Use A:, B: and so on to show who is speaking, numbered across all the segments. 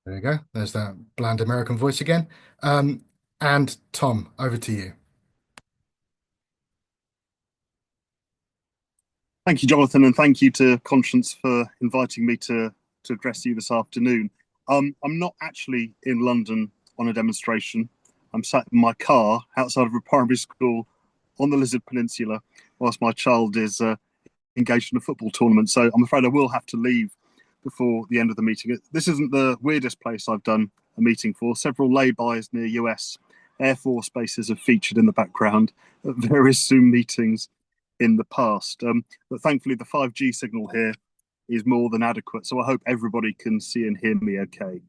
A: There you go. There's that bland American voice again. Um, and Tom, over to you.
B: Thank you, Jonathan, and thank you to Conscience for inviting me to address you this afternoon. I'm not actually in London on a demonstration. I'm sat in my car outside of a primary school on the Lizard Peninsula whilst my child is engaged in a football tournament. So I'm afraid I will have to leave before the end of the meeting. This isn't the weirdest place I've done a meeting for. Several laybys near US Air Force bases have featured in the background at various Zoom meetings in the past. But thankfully, the 5G signal here is more than adequate. So I hope everybody can see and hear me okay.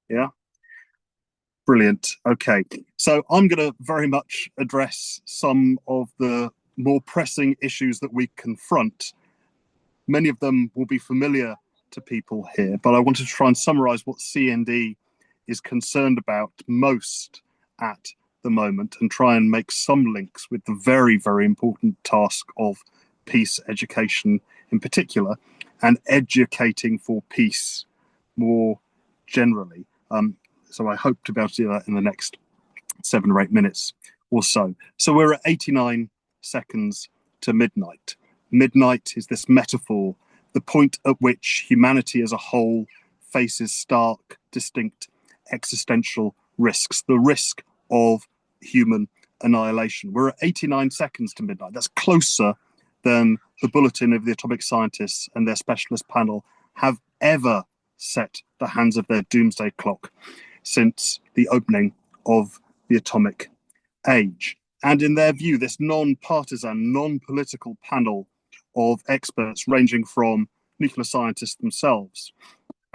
B: Yeah, brilliant. Okay. So I'm going to very much address some of the more pressing issues that we confront. Many of them will be familiar to people here, but I wanted to try and summarize what CND is concerned about most at the moment and try and make some links with the very, very important task of peace education in particular and educating for peace more generally. So I hope to be able to do that in the next 7 or 8 minutes or so. So we're at 89 seconds to midnight. Midnight is this metaphor, the point at which humanity as a whole faces stark, distinct existential risks, the risk of human annihilation. We're at 89 seconds to midnight. That's closer than the bulletin of the atomic scientists and their specialist panel have ever set the hands of their doomsday clock since the opening of the atomic age. And in their view, this non-partisan, non-political panel of experts ranging from nuclear scientists themselves,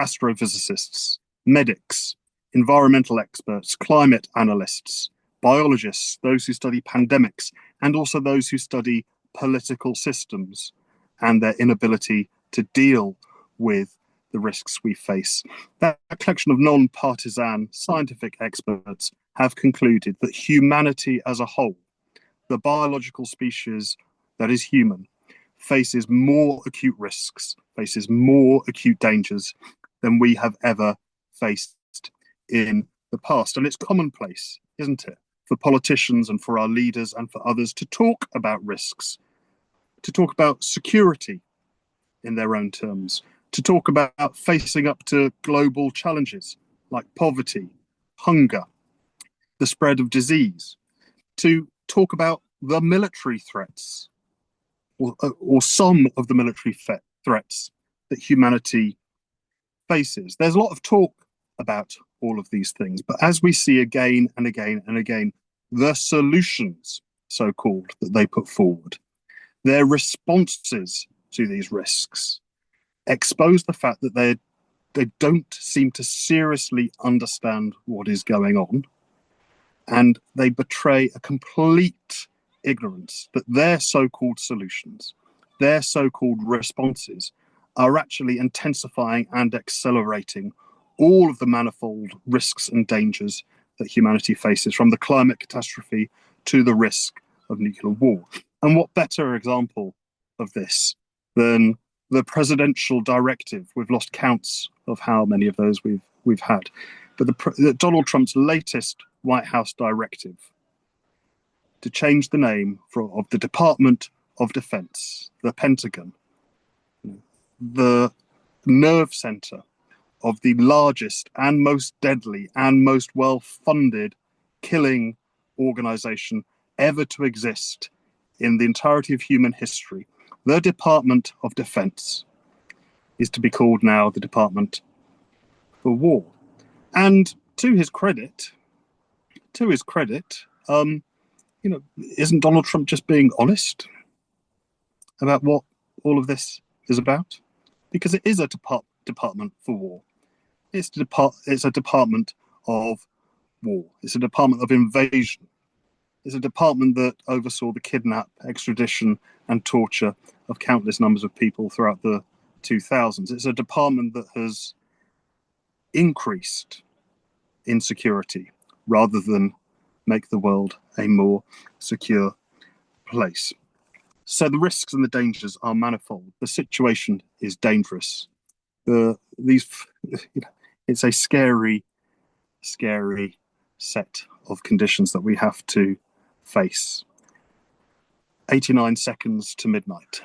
B: astrophysicists, medics, environmental experts, climate analysts, biologists, those who study pandemics, and also those who study political systems and their inability to deal with the risks we face. That collection of non-partisan scientific experts have concluded that humanity as a whole, the biological species that is human, faces more acute risks, faces more acute dangers than we have ever faced in the past. And it's commonplace, isn't it, for politicians and for our leaders and for others to talk about risks, to talk about security in their own terms, to talk about facing up to global challenges like poverty, hunger, the spread of disease, to talk about the military threats or some of the military threats that humanity faces. There's a lot of talk about all of these things, but as we see again and again and again, the solutions, so called, that they put forward, their responses to these risks, expose the fact that they don't seem to seriously understand what is going on, and they betray a complete ignorance that their so-called solutions, their so-called responses, are actually intensifying and accelerating all of the manifold risks and dangers that humanity faces, from the climate catastrophe to the risk of nuclear war. And what better example of this than the presidential directive? We've lost counts of how many of those we've had, but Donald Trump's latest White House directive to change the name of the Department of Defense, the Pentagon, the nerve center of the largest and most deadly and most well-funded killing organization ever to exist in the entirety of human history. The Department of Defense is to be called now the Department for War. And to his credit, isn't Donald Trump just being honest about what all of this is about? Because it is a department for war. It's a department of war. It's a department of invasion. It's a department that oversaw the kidnap, extradition, and torture of countless numbers of people throughout the 2000s. It's a department that has increased insecurity rather than make the world a more secure place. So the risks and the dangers are manifold. The situation is dangerous. These, It's a scary, scary set of conditions that we have to face. 89 seconds to midnight.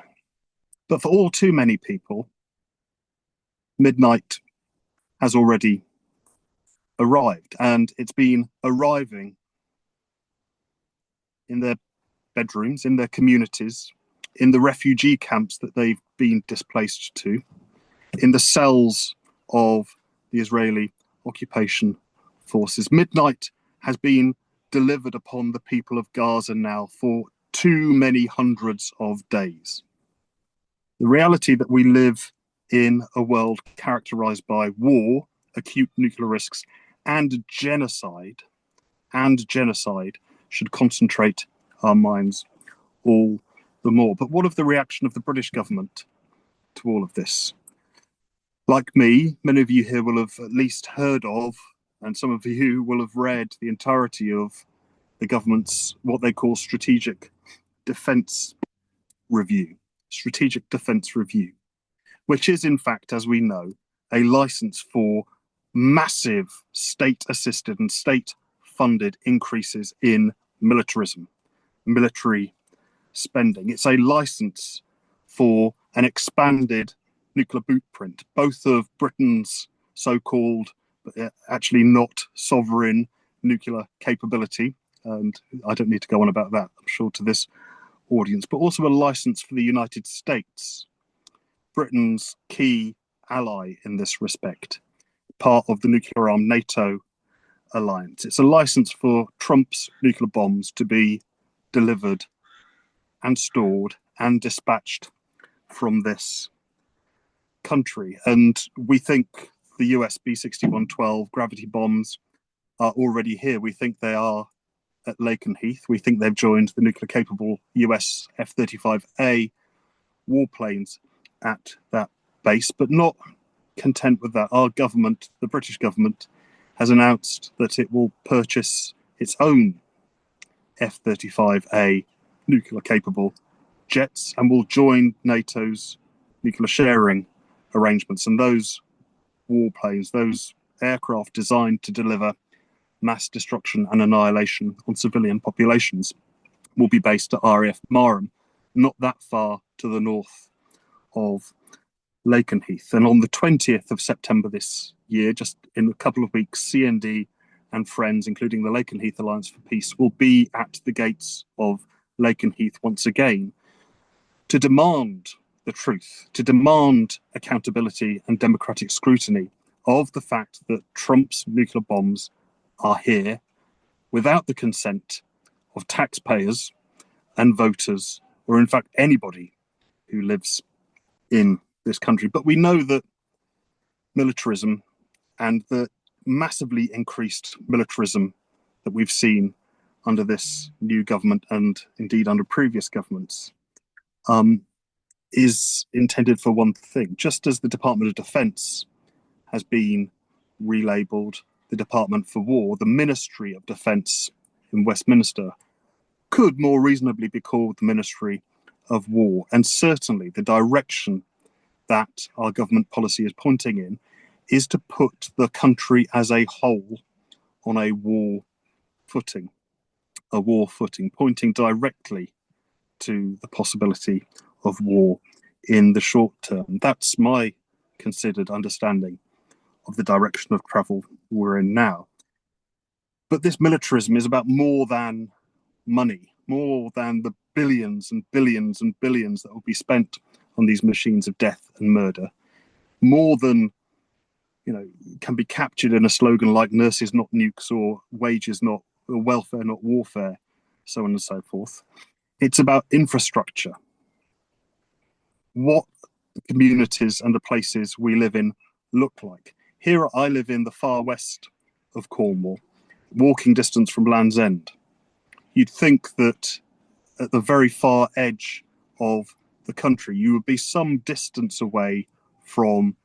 B: But for all too many people, midnight has already arrived, and it's been arriving in their bedrooms, in their communities, in the refugee camps that they've been displaced to, in the cells of the Israeli occupation forces. Midnight has been delivered upon the people of Gaza now for too many hundreds of days. The reality that we live in a world characterized by war, acute nuclear risks, and genocide should concentrate our minds all the more. But what of the reaction of the British government to all of this? Like me, many of you here will have at least heard of, and some of you will have read the entirety of the government's what they call strategic defence review, which is in fact, as we know, a license for massive state-assisted and state-funded increases in militarism, military spending. It's a license for an expanded nuclear blueprint, both of Britain's so-called, but actually not sovereign nuclear capability. And I don't need to go on about that, I'm sure, to this audience, but also a license for the United States, Britain's key ally in this respect, part of the nuclear armed NATO alliance. It's a license for Trump's nuclear bombs to be delivered and stored and dispatched from this country. And we think the US B-6112 gravity bombs are already here. We think they are at Lakenheath. We think they've joined the nuclear capable US F-35A warplanes at that base, but not content with that. Our government, the British government, has announced that it will purchase its own F-35A nuclear capable jets and will join NATO's nuclear sharing arrangements. And those warplanes, those aircraft designed to deliver mass destruction and annihilation on civilian populations, will be based at RAF Marham, not that far to the north of Lakenheath. And on the 20th of September this year, just in a couple of weeks, CND and friends, including the Lakenheath Alliance for Peace, will be at the gates of Lakenheath once again to demand the truth, to demand accountability and democratic scrutiny of the fact that Trump's nuclear bombs are here without the consent of taxpayers and voters, or in fact anybody who lives in this country. But we know that militarism and the massively increased militarism that we've seen under this new government and indeed under previous governments is intended for one thing. Just as the Department of Defence has been relabelled the Department for War, the Ministry of Defence in Westminster could more reasonably be called the Ministry of War. And certainly the direction that our government policy is pointing in is to put the country as a whole on a war footing, pointing directly to the possibility of war in the short term. That's my considered understanding of the direction of travel we're in now. But this militarism is about more than money, more than the billions and billions and billions that will be spent on these machines of death and murder, more than can be captured in a slogan like nurses not nukes or wages not or welfare not warfare, so on and so forth. It's about infrastructure. What the communities and the places we live in look like. Here I live in the far west of Cornwall, walking distance from Land's End. You'd think that at the very far edge of the country, you would be some distance away from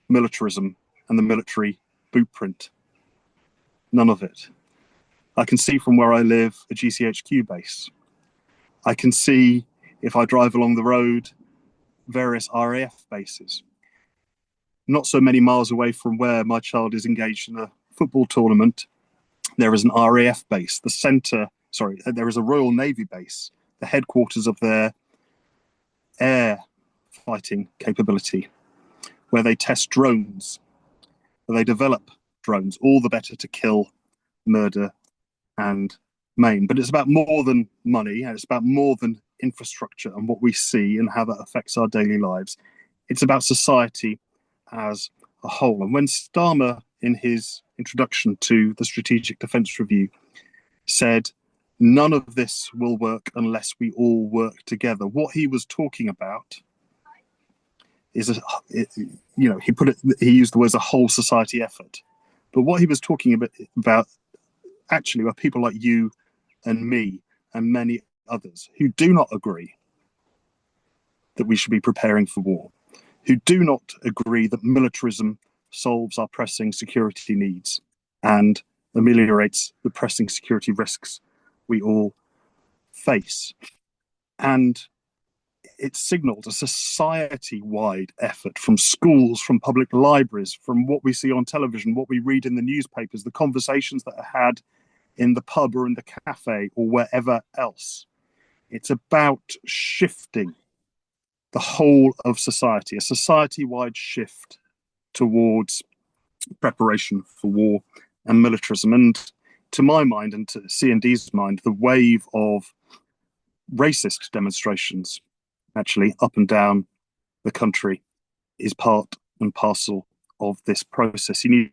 B: militarism and the military blueprint. None of it. I can see from where I live a GCHQ base. I can see, if I drive along the road, various RAF bases. not so many miles away from where my child is engaged in a football tournament, there is an RAF base. There is a Royal Navy base, the headquarters of their air fighting capability, where they test drones, where they develop drones, all the better to kill, murder, and maim. But it's about more than money, and it's about more than infrastructure and what we see and how that affects our daily lives. It's about society as a whole. And when Starmer, in his introduction to the Strategic Defence Review, said, none of this will work unless we all work together, what he was talking about is, he used the words a whole society effort. But what he was talking about actually were people like you and me and many others who do not agree that we should be preparing for war, who do not agree that militarism solves our pressing security needs and ameliorates the pressing security risks we all face. And it signaled a society-wide effort from schools, from public libraries, from what we see on television, what we read in the newspapers, the conversations that are had in the pub or in the cafe or wherever else. It's about shifting the whole of society, a society-wide shift towards preparation for war and militarism. And to my mind and to C&D's mind, the wave of racist demonstrations actually up and down the country is part and parcel of this process. You need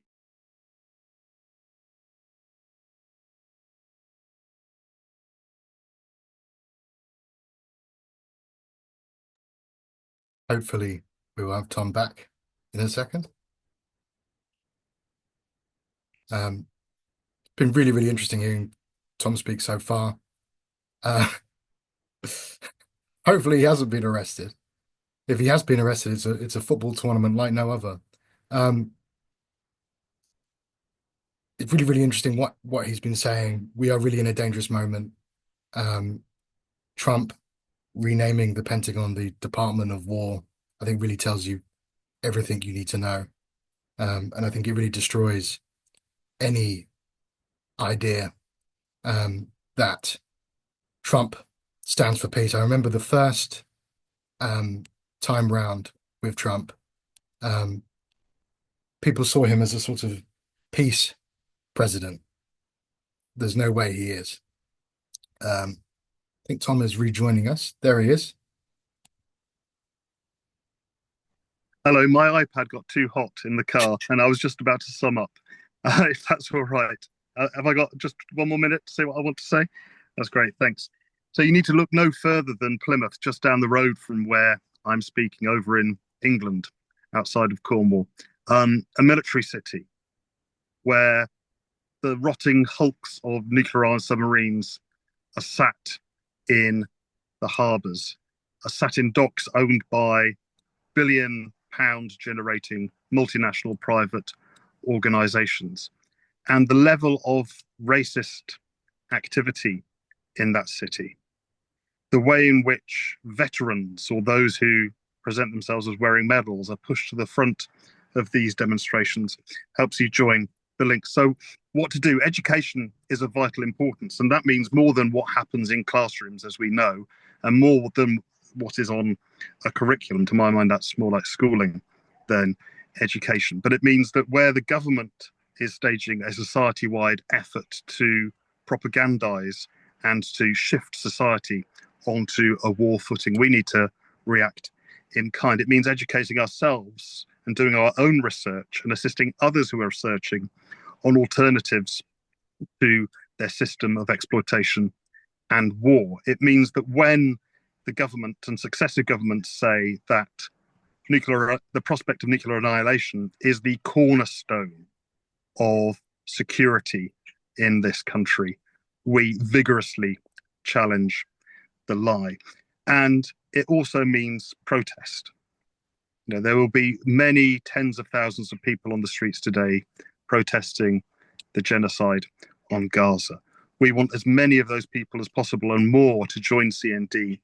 A: Hopefully, we will have Tom back in a second. It's been really, really interesting hearing Tom speak so far. Hopefully, he hasn't been arrested. If he has been arrested, it's a football tournament like no other. Um, it's really, really interesting what he's been saying. We are really in a dangerous moment. Trump renaming the Pentagon the Department of War, I think really tells you everything you need to know. And I think it really destroys any idea that Trump stands for peace. I remember the first time round with Trump, people saw him as a sort of peace president. There's no way he is. I think Tom is rejoining us. There he is.
B: Hello, my iPad got too hot in the car and I was just about to sum up, if that's all right. Have I got just one more minute to say what I want to say? That's great, thanks. So you need to look no further than Plymouth, just down the road from where I'm speaking, over in England, outside of Cornwall, a military city where the rotting hulks of nuclear armed submarines are sat in the harbours, are sat in docks owned by £1 billion generating multinational private organisations. And the level of racist activity in that city, the way in which veterans or those who present themselves as wearing medals are pushed to the front of these demonstrations, helps you join the link. So what to do? Education is of vital importance, and that means more than what happens in classrooms, as we know, and more than what is on a curriculum. To my mind, that's more like schooling than education. But it means that where the government is staging a society-wide effort to propagandize and to shift society onto a war footing, we need to react in kind. It means educating ourselves and doing our own research and assisting others who are researching on alternatives to their system of exploitation and war. It means that when the government and successive governments say that the prospect of nuclear annihilation is the cornerstone of security in this country, we vigorously challenge the lie. And it also means protest. There will be many tens of thousands of people on the streets today protesting the genocide on Gaza. We want as many of those people as possible and more to join CND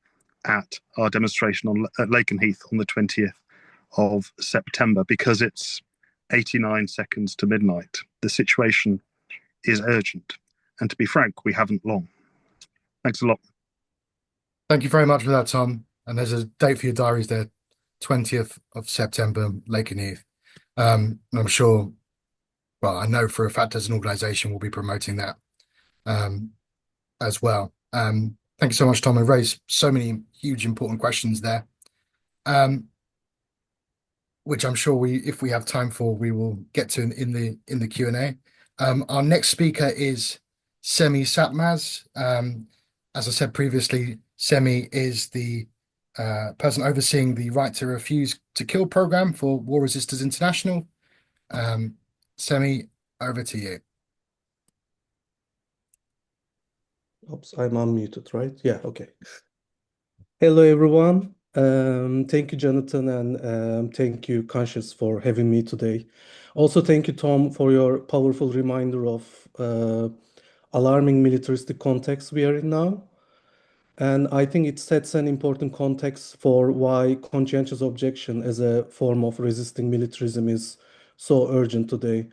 B: at our demonstration at Lakenheath on the 20th of September because it's 89 seconds to midnight. The situation is urgent. And to be frank, we haven't long. Thanks a lot.
A: Thank you very much for that, Tom. And there's a date for your diaries there, 20th of September, Lakenheath. And I'm sure, well, I know for a fact as an organization we'll be promoting that um, as well. Thank you so much, Tom. I raised so many huge important questions there, um, which I'm sure if we have time for, we will get to in the Q&A. Our next speaker is Semih Sapmaz. As I said previously, Semih is the person overseeing the Right to Refuse to Kill program for War Resisters International. Semih, over to you.
C: Oops, I'm unmuted, right? Yeah, okay. Hello, everyone. Thank you, Jonathan, and thank you, Conscious, for having me today. Also, thank you, Tom, for your powerful reminder of alarming militaristic context we are in now. And I think it sets an important context for why conscientious objection as a form of resisting militarism is so urgent today.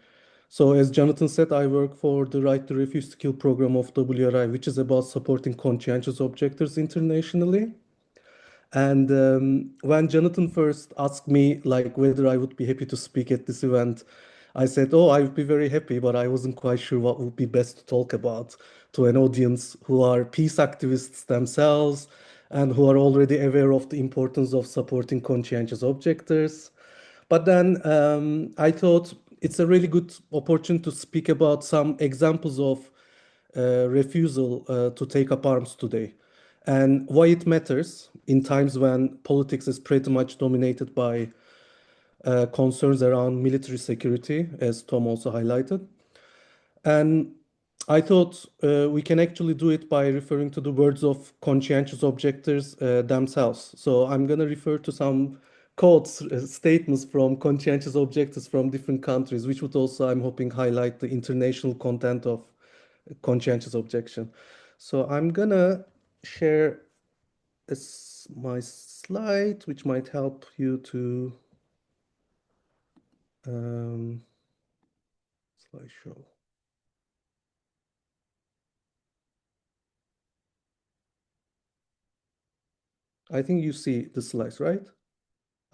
C: So, as Jonathan said, I work for the Right to Refuse to Kill program of WRI, which is about supporting conscientious objectors internationally. And when Jonathan first asked me like whether I would be happy to speak at this event, I said, "Oh, I would be very happy," but I wasn't quite sure what would be best to talk about to an audience who are peace activists themselves and who are already aware of the importance of supporting conscientious objectors. But then I thought it's a really good opportunity to speak about some examples of refusal to take up arms today and why it matters in times when politics is pretty much dominated by concerns around military security, as Tom also highlighted. And I thought we can actually do it by referring to the words of conscientious objectors themselves. So I'm going to refer to some quotes, statements from conscientious objectors from different countries, which would also, I'm hoping, highlight the international content of conscientious objection. So I'm going to share my slide, which might help you to slideshow. I think you see the slides, right?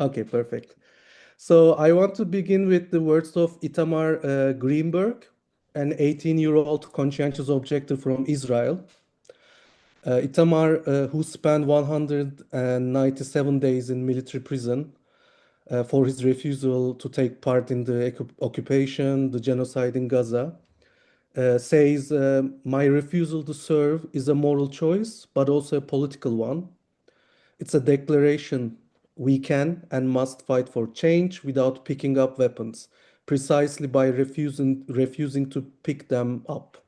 C: Okay, perfect. So I want to begin with the words of Itamar Greenberg, an 18-year-old conscientious objector from Israel. Itamar, who spent 197 days in military prison for his refusal to take part in the occupation, the genocide in Gaza, says, "My refusal to serve is a moral choice, but also a political one. It's a declaration we can and must fight for change without picking up weapons, precisely by refusing to pick them up."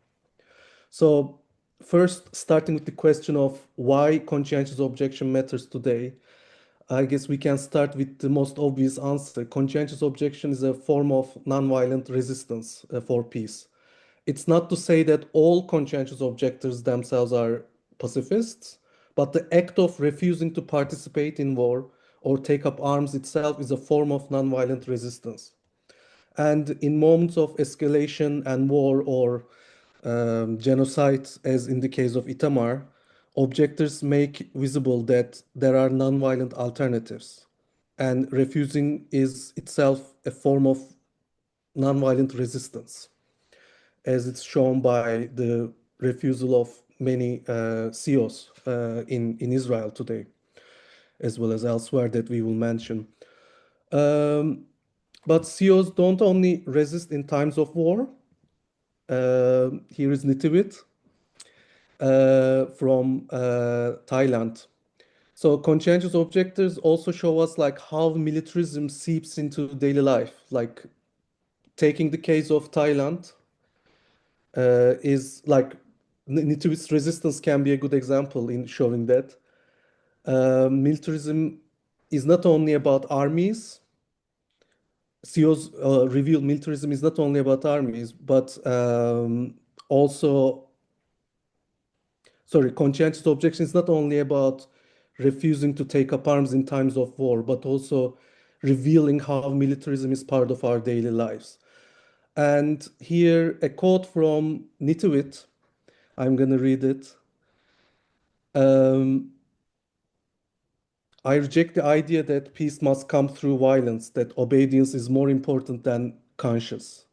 C: So, first, starting with the question of why conscientious objection matters today, I guess we can start with the most obvious answer. Conscientious objection is a form of nonviolent resistance for peace. It's not to say that all conscientious objectors themselves are pacifists, but the act of refusing to participate in war or take up arms itself is a form of nonviolent resistance. And in moments of escalation and war or genocide, as in the case of Itamar, objectors make visible that there are nonviolent alternatives. And refusing is itself a form of nonviolent resistance, as it's shown by the refusal of many CEOs in Israel today, as well as elsewhere that we will mention. But CEOs don't only resist in times of war. Here is Nitivit from Thailand. So conscientious objectors also show us like how militarism seeps into daily life. Like taking the case of Thailand is like Nitivit's resistance can be a good example in showing that militarism is not only about armies. CEOs reveal militarism is not only about armies, but also sorry, conscientious objection is not only about refusing to take up arms in times of war, but also revealing how militarism is part of our daily lives. And here a quote from Nitwit, I'm going to read it. Um, I reject the idea that peace must come through violence, that obedience is more important than conscience.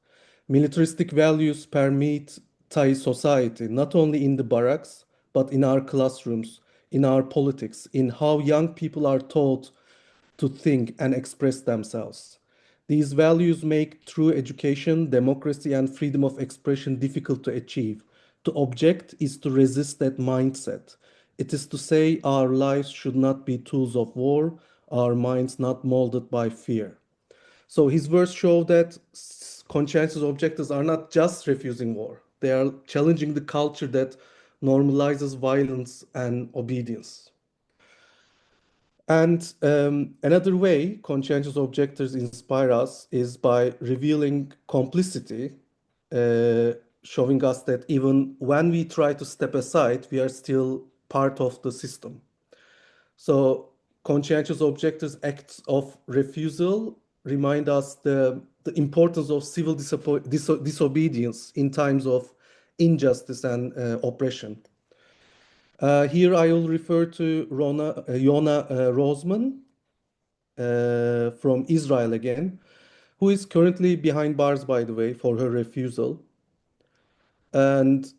C: Militaristic values permeate Thai society, not only in the barracks, but in our classrooms, in our politics, in how young people are taught to think and express themselves. These values make true education, democracy, and freedom of expression difficult to achieve. To object is to resist that mindset. It is to say our lives should not be tools of war, our minds not molded by fear. So his words show that conscientious objectors are not just refusing war, they are challenging the culture that normalizes violence and obedience. And another way conscientious objectors inspire us is by revealing complicity, uh, showing us that even when we try to step aside, we are still part of the system. So conscientious objectors' acts of refusal remind us the importance of civil disobedience in times of injustice and oppression. Here I will refer to Yona Rosman from Israel again, who is currently behind bars, by the way, for her refusal. And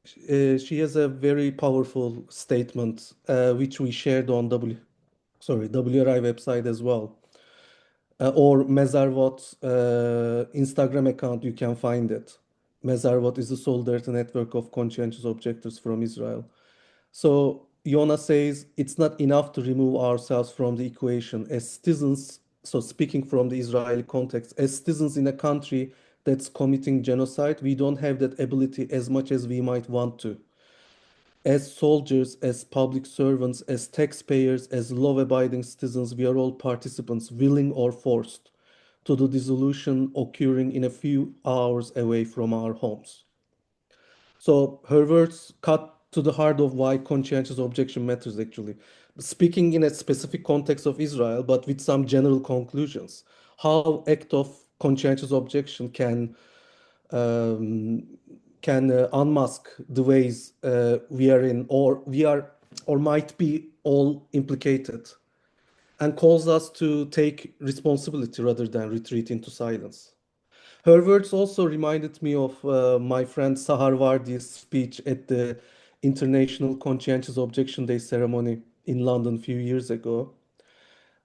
C: she has a very powerful statement, which we shared on WRI website as well. Or Mezarvot Instagram account, you can find it. Mezarvot is a solidarity network of conscientious objectors from Israel. So Yona says it's not enough to remove ourselves from the equation as citizens. So speaking from the Israeli context, as citizens in a country that's committing genocide, we don't have that ability as much as we might want to. As soldiers, as public servants, as taxpayers, as law-abiding citizens, we are all participants, willing or forced, to the dissolution occurring in a few hours away from our homes. So her words cut to the heart of why conscientious objection matters, actually. Speaking in a specific context of Israel, but with some general conclusions. How act of conscientious objection um, can unmask the ways we are in, or we are, or might be all implicated, and calls us to take responsibility rather than retreat into silence. Her words also reminded me of my friend Sahar Vardi's speech at the International Conscientious Objection Day ceremony in London a few years ago.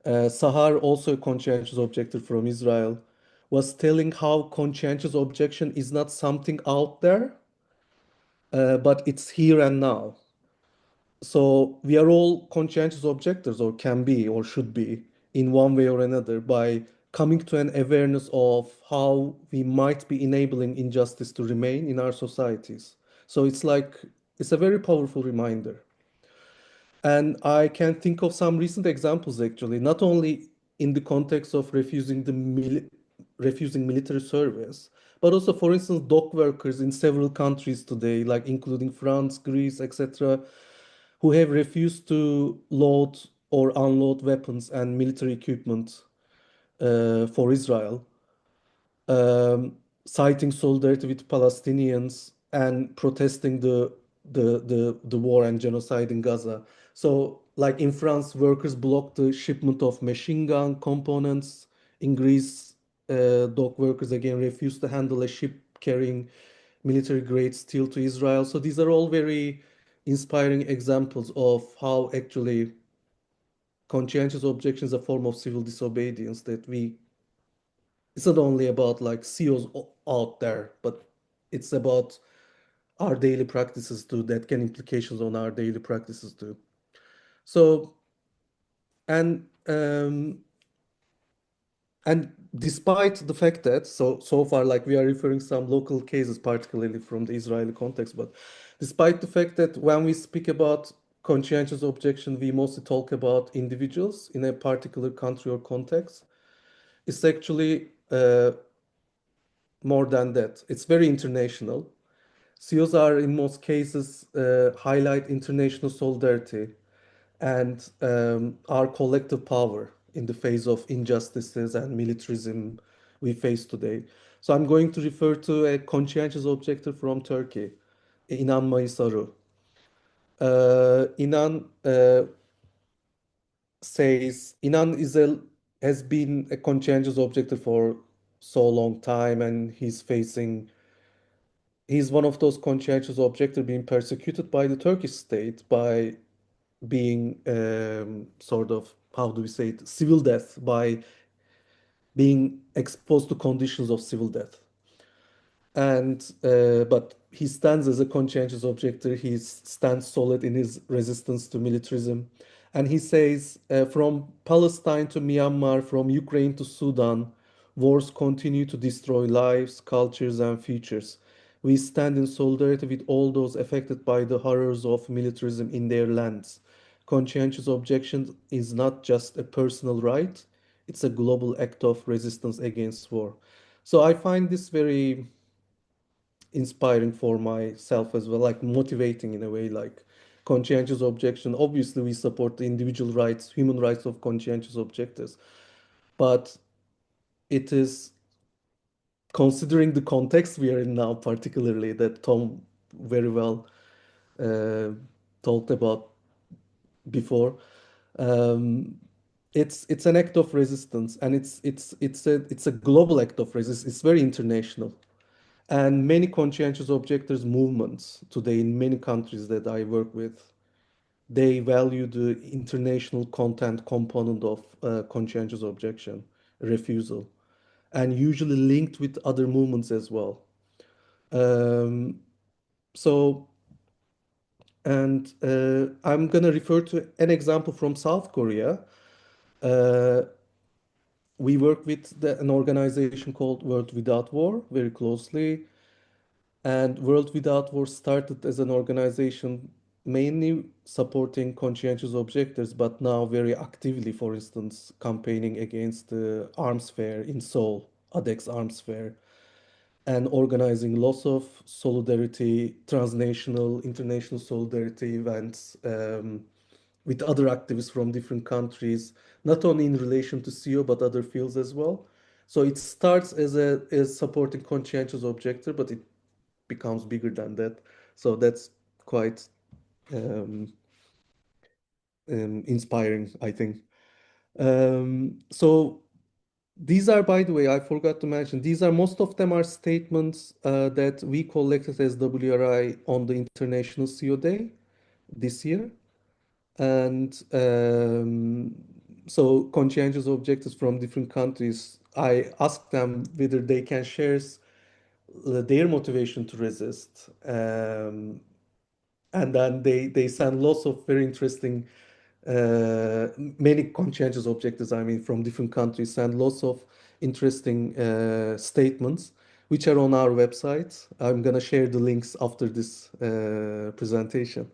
C: Sahar, also a conscientious objector from Israel, was telling how conscientious objection is not something out there, but it's here and now. So we are all conscientious objectors, or can be, or should be, in one way or another, by coming to an awareness of how we might be enabling injustice to remain in our societies. So it's a very powerful reminder. And I can think of some recent examples actually, not only in the context of refusing military service, but also, for instance, dock workers in several countries today, like including France, Greece, etc., who have refused to load or unload weapons and military equipment for Israel, citing solidarity with Palestinians and protesting the war and genocide in Gaza. So, like in France, workers blocked the shipment of machine gun components. In Greece, dock workers again refused to handle a ship carrying military grade steel to Israel. So these are all very inspiring examples of how actually conscientious objection is a form of civil disobedience that we it's not only about like CEOs out there, but it's about our daily practices too, that can implications on our daily practices too. So and um, and despite the fact that so far like we are referring some local cases, particularly from the Israeli context, but despite the fact that when we speak about conscientious objection, we mostly talk about individuals in a particular country or context. It's actually more than that. It's very international. CEOs are in most cases highlight international solidarity and our collective power in the face of injustices and militarism we face today. So I'm going to refer to a conscientious objector from Turkey, İnan Maysaru. İnan says Inan has been a conscientious objector for so long time, and he's one of those conscientious objector being persecuted by the Turkish state by being sort of, how do we say it, civil death, by being exposed to conditions of civil death. And but he stands as a conscientious objector. He stands solid in his resistance to militarism, and he says, from Palestine to Myanmar, from Ukraine to Sudan, wars continue to destroy lives, cultures, and futures. We stand in solidarity with all those affected by the horrors of militarism in their lands. Conscientious objection is not just a personal right; it's a global act of resistance against war. So I find this very inspiring for myself as well, like motivating in a way, like conscientious objection. Obviously, we support the individual rights, human rights of conscientious objectors, but it is considering the context we are in now, particularly that Tom very well uh, talked about before. Um, it's an act of resistance, and it's a global act of resistance. It's very international. And many conscientious objectors movements today in many countries that I work with, they value the international content component of conscientious objection, refusal, and usually linked with other movements as well. Um, so, and I'm gonna refer to an example from South Korea. Uh, we work with an organization called World Without War very closely. And World Without War started as an organization mainly supporting conscientious objectors, but now very actively, for instance, campaigning against the arms fair in Seoul, ADEX Arms Fair, and organizing lots of solidarity, transnational, international solidarity events with other activists from different countries, not only in relation to CO, but other fields as well. So it starts as supporting conscientious objector, but it becomes bigger than that. So that's quite um, inspiring, I think. So these are, by the way, I forgot to mention, these are most of them are statements that we collected as WRI on the International CO Day this year. And so conscientious objectors from different countries, I asked them whether they can share their motivation to resist. And then they send lots of very interesting many conscientious objectors, I mean, from different countries, send lots of interesting statements which are on our website. I'm gonna share the links after this presentation.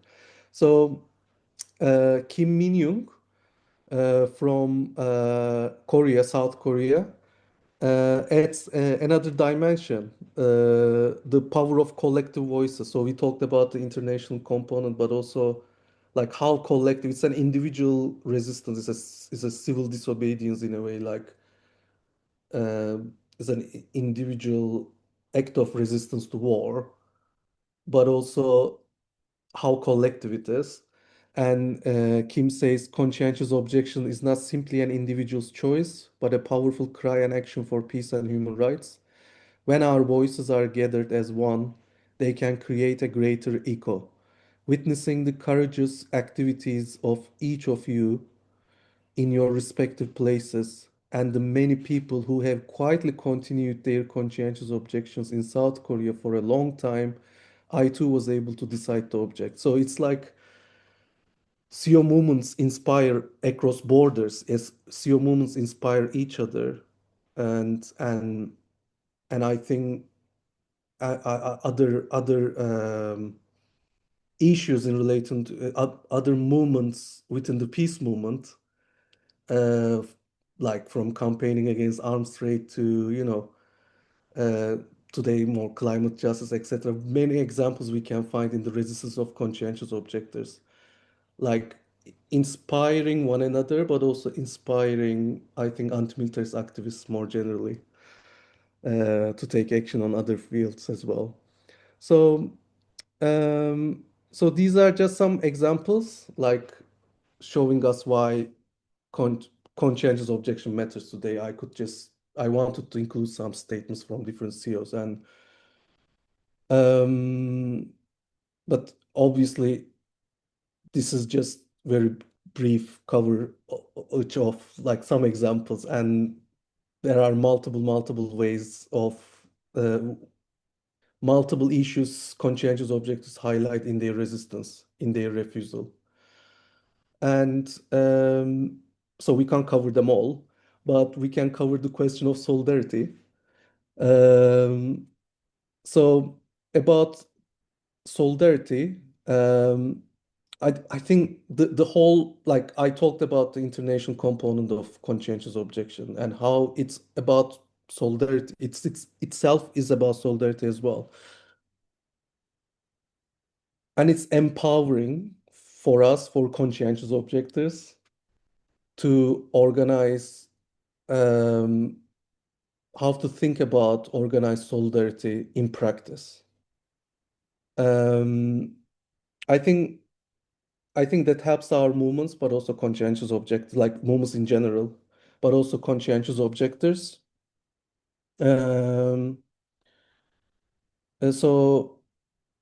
C: So Kim Min Young from Korea, South Korea, adds another dimension, the power of collective voices. So we talked about the international component, but also like how collective, it's an individual resistance, it's a civil disobedience in a way, like uh, it's an individual act of resistance to war, but also how collective it is. And Kim says conscientious objection is not simply an individual's choice, but a powerful cry and action for peace and human rights. When our voices are gathered as one, they can create a greater echo. Witnessing the courageous activities of each of you in your respective places and the many people who have quietly continued their conscientious objections in South Korea for a long time, I too was able to decide to object. So it's like CO movements inspire across borders as CO movements inspire each other, and and and I think other issues in relating to other movements within the peace movement, uh, like from campaigning against arms trade to uh, today more climate justice, etc. Many examples we can find in the resistance of conscientious objectors. Like inspiring one another, but also inspiring, I think, anti-militarist activists more generally to take action on other fields as well. So, um, so these are just some examples, like showing us why con conscientious objection matters today. I wanted to include some statements from different CEOs, and um, but obviously this is just very brief coverage of like some examples, and there are multiple ways of uh, multiple issues conscientious objectors highlight in their resistance, in their refusal. And so we can't cover them all, but we can cover the question of solidarity. Um, so about solidarity, I think the whole, like I talked about the international component of conscientious objection and how it's about solidarity. It's itself is about solidarity as well. And it's empowering for us, for conscientious objectors, to organize, um, how to think about organized solidarity in practice. Um, I think I think that helps our movements, but also conscientious objectors, like movements in general, but also conscientious objectors. Um, so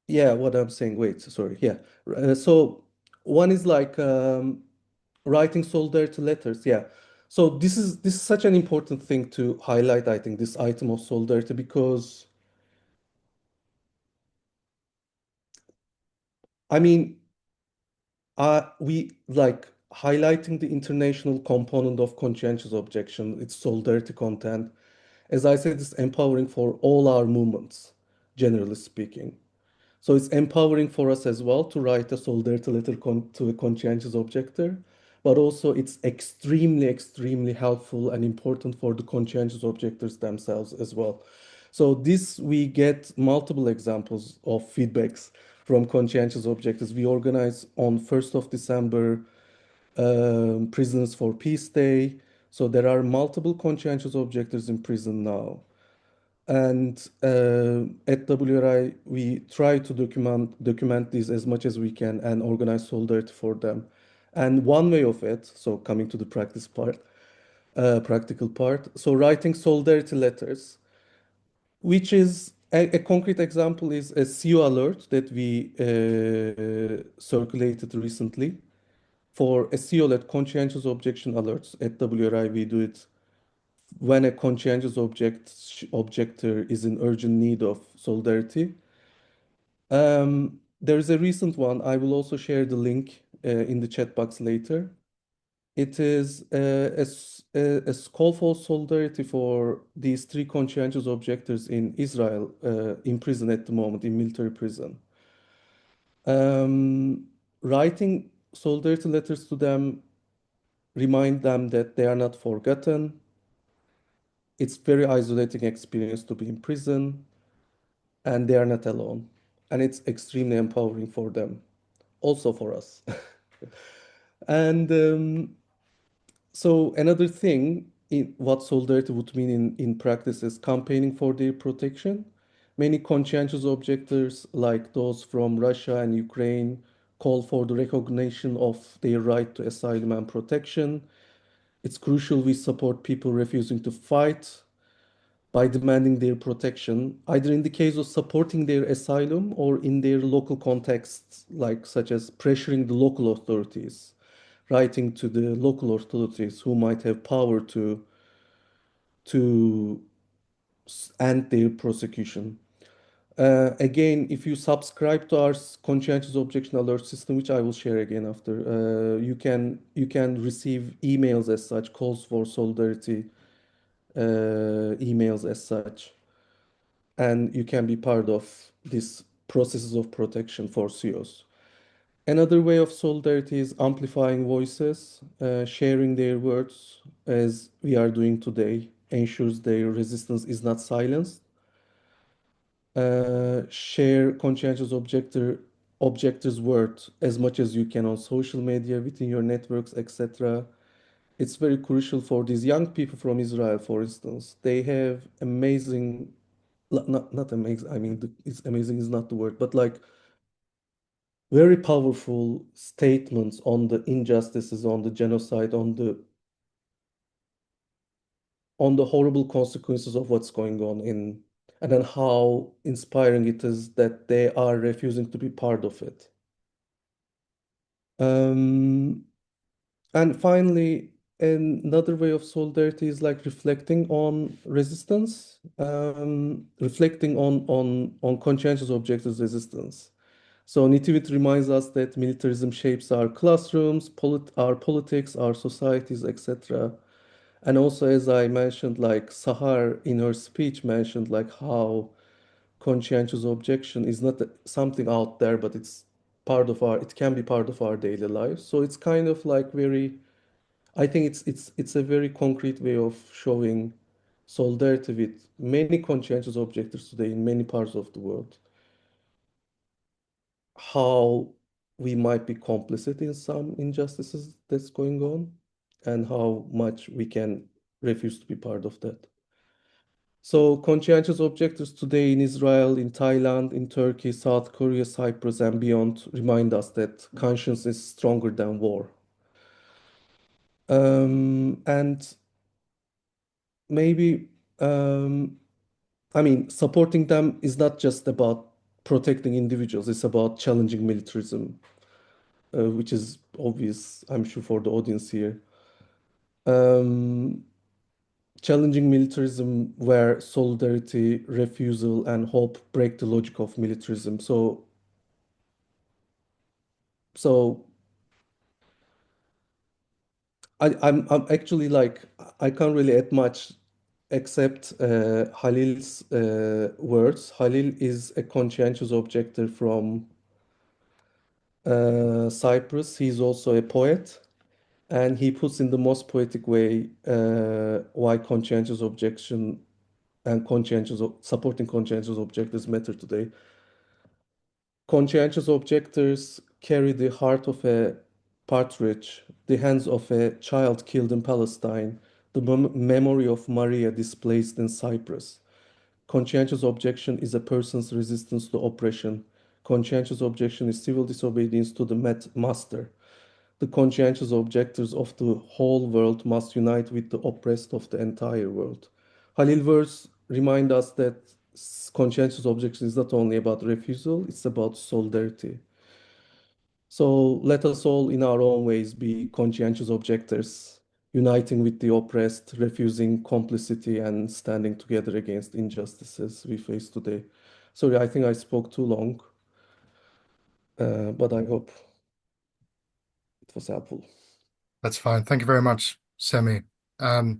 C: yeah, what I'm saying, wait, sorry, yeah. So one is like writing solidarity letters, yeah. So this is such an important thing to highlight, I think, this item of solidarity, because I mean, we like highlighting the international component of conscientious objection, its solidarity content. As I said, it's empowering for all our movements, generally speaking. So it's empowering for us as well to write a solidarity letter to a conscientious objector, but also it's extremely helpful and important for the conscientious objectors themselves as well. So this, we get multiple examples of feedbacks from conscientious objectors. We organize on 1st of December Prisoners for Peace Day. So there are multiple conscientious objectors in prison now. And at WRI, we try to document this as much as we can and organize solidarity for them. And one way of it, so coming to the practical part, so writing solidarity letters, which is a concrete example is a CO alert that we circulated recently. For a CO alert, conscientious objection alerts at WRI, we do it when a conscientious objector is in urgent need of solidarity. There is a recent one. I will also share the link in the chat box later. It is a call for solidarity for these three conscientious objectors in Israel, in prison at the moment, in military prison. Um, Writing solidarity letters to them, remind them that they are not forgotten. It's very isolating experience to be in prison, and they are not alone. And it's extremely empowering for them, also for us. And so another thing in what solidarity would mean in practice is campaigning for their protection. Many conscientious objectors, like those from Russia and Ukraine, call for the recognition of their right to asylum and protection. It's crucial we support people refusing to fight by demanding their protection, either in the case of supporting their asylum or in their local contexts, like such as pressuring the local authorities, writing to the local authorities who might have power to end their prosecution. Again, if you subscribe to our conscientious objection alert system, which I will share again after, you can receive emails as such, calls for solidarity emails as such, and you can be part of these processes of protection for CEOs. Another way of solidarity is amplifying voices, sharing their words, as we are doing today, ensures their resistance is not silenced. Share conscientious objector objectives' worth as much as you can on social media, within your networks, etc. It's very crucial for these young people from Israel, for instance. They have amazing, not amazing, I mean, it's amazing is not the word, but like very powerful statements on the injustices, on the genocide, on the horrible consequences of what's going on in, and then how inspiring it is that they are refusing to be part of it. Um, and finally, another way of solidarity is like reflecting on resistance, reflecting on conscientious objectives resistance. So Nitivit reminds us that militarism shapes our classrooms, our politics, our societies, etc. And also, as I mentioned, like Sahar in her speech mentioned, like how conscientious objection is not something out there, but it's part of our, it can be part of our daily life. So it's kind of like very, I think it's a very concrete way of showing solidarity with many conscientious objectors today in many parts of the world. How we might be complicit in some injustices that's going on, and how much we can refuse to be part of that. So conscientious objectors today in Israel, in Thailand, in Turkey, South Korea, Cyprus, and beyond remind us that conscience is stronger than war. And maybe, I mean, supporting them is not just about protecting individuals, it's about challenging militarism, which is obvious, I'm sure, for the audience here. Um, Challenging militarism where solidarity, refusal, and hope break the logic of militarism. So I'm actually like I can't really add much except Halil's words. Halil is a conscientious objector from Cyprus. He's also a poet, and he puts in the most poetic way why conscientious objection and supporting conscientious objectors matter today. Conscientious objectors carry the heart of a partridge, the hands of a child killed in Palestine, the memory of Maria displaced in Cyprus. Conscientious objection is a person's resistance to oppression. Conscientious objection is civil disobedience to the master. The conscientious objectors of the whole world must unite with the oppressed of the entire world. Halil verse remind us that conscientious objection is not only about refusal, it's about solidarity. So let us all, in our own ways, be conscientious objectors, uniting with the oppressed, refusing complicity, and standing together against injustices we face today. Sorry, I think I spoke too long, but I hope it was helpful.
A: That's fine. Thank you very much, Semih. It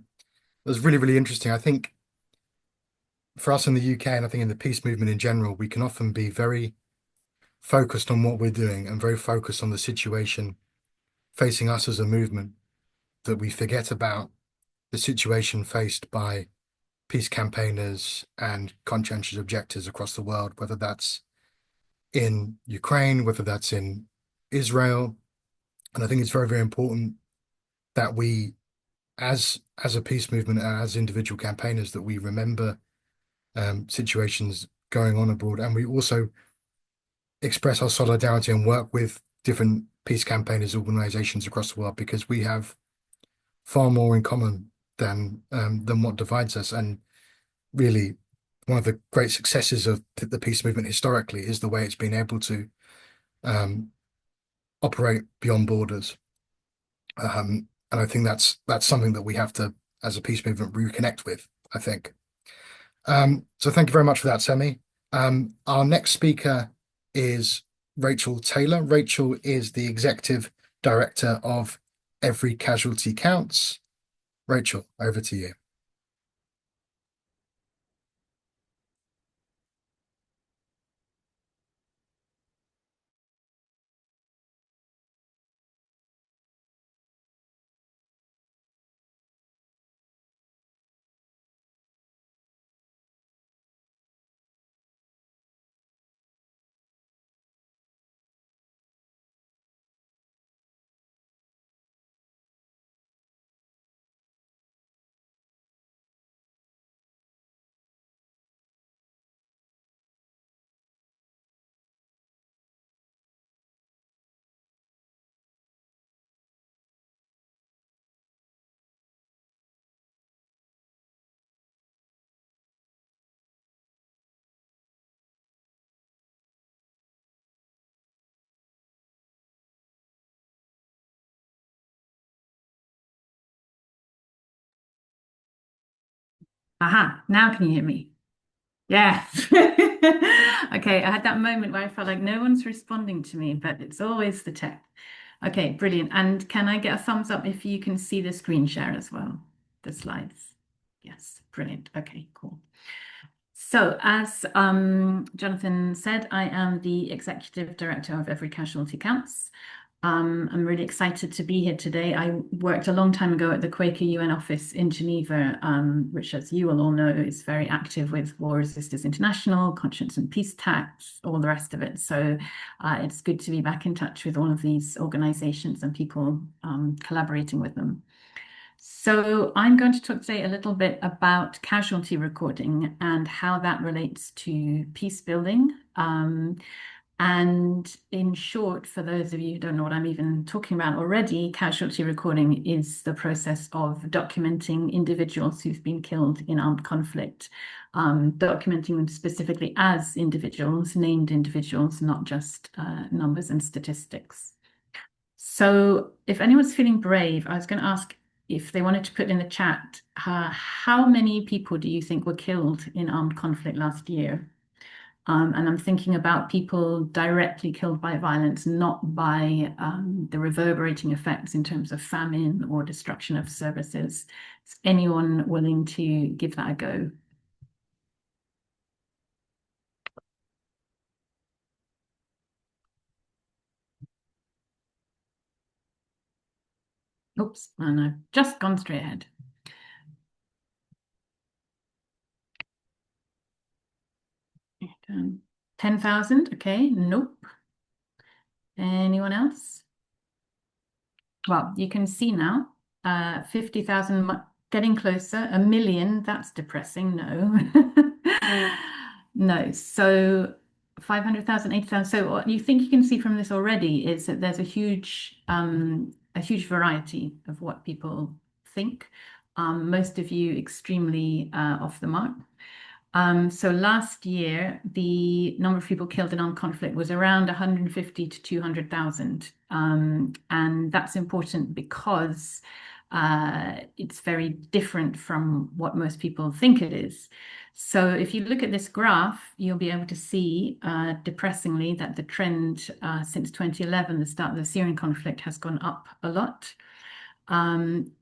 A: was really, really interesting. I think for us in the UK, and I think in the peace movement in general, we can often be very focused on what we're doing and very focused on the situation facing us as a movement, that we forget about the situation faced by peace campaigners and conscientious objectors across the world, whether that's in Ukraine, whether that's in Israel. And I think it's very, very important that we, as a peace movement and as individual campaigners, that we remember situations going on abroad, and we also express our solidarity and work with different peace campaigners, organizations across the world, because we have far more in common than what divides us. And really, one of the great successes of the peace movement historically is the way it's been able to um, operate beyond borders. And I think that's something that we have to, as a peace movement, reconnect with, I think. So thank you very much for that, Semih. Our next speaker is Rachel Taylor. Rachel is the executive director of Every Casualty Counts. Rachel, over to you.
D: Aha, now can you hear me? Yeah. Okay, I had that moment where I felt like no one's responding to me, but it's always the tech. Okay, brilliant. And can I get a thumbs up if you can see the screen share as well, the slides? Yes, brilliant. Okay, cool. So as Jonathan said, I am the Executive Director of Every Casualty Counts. I'm really excited to be here today. I worked a long time ago at the Quaker UN office in Geneva, which, as you will all know, is very active with War Resisters International, Conscience and Peace Tax, all the rest of it. So it's good to be back in touch with all of these organizations and people collaborating with them. So I'm going to talk today a little bit about casualty recording and how that relates to peace building. And in short, for those of you who don't know what I'm even talking about already, casualty recording is the process of documenting individuals who've been killed in armed conflict, documenting them specifically as individuals, named individuals, not just numbers and statistics. So if anyone's feeling brave, I was going to ask if they wanted to put in the chat, how many people do you think were killed in armed conflict last year? And I'm thinking about people directly killed by violence, not by the reverberating effects in terms of famine or destruction of services. Is anyone willing to give that a go? Oops, and I've just gone straight ahead. 10,000, okay, nope. Anyone else? Well, you can see now, 50,000, getting closer, 1 million, that's depressing, no. No, so 500,000, 80,000. So what you think you can see from this already is that there's a huge variety of what people think. Most of you extremely off the mark. So last year, the number of people killed in armed conflict was around 150 to 200,000. And that's important because it's very different from what most people think it is. So if you look at this graph, you'll be able to see, depressingly, that the trend since 2011, the start of the Syrian conflict, has gone up a lot.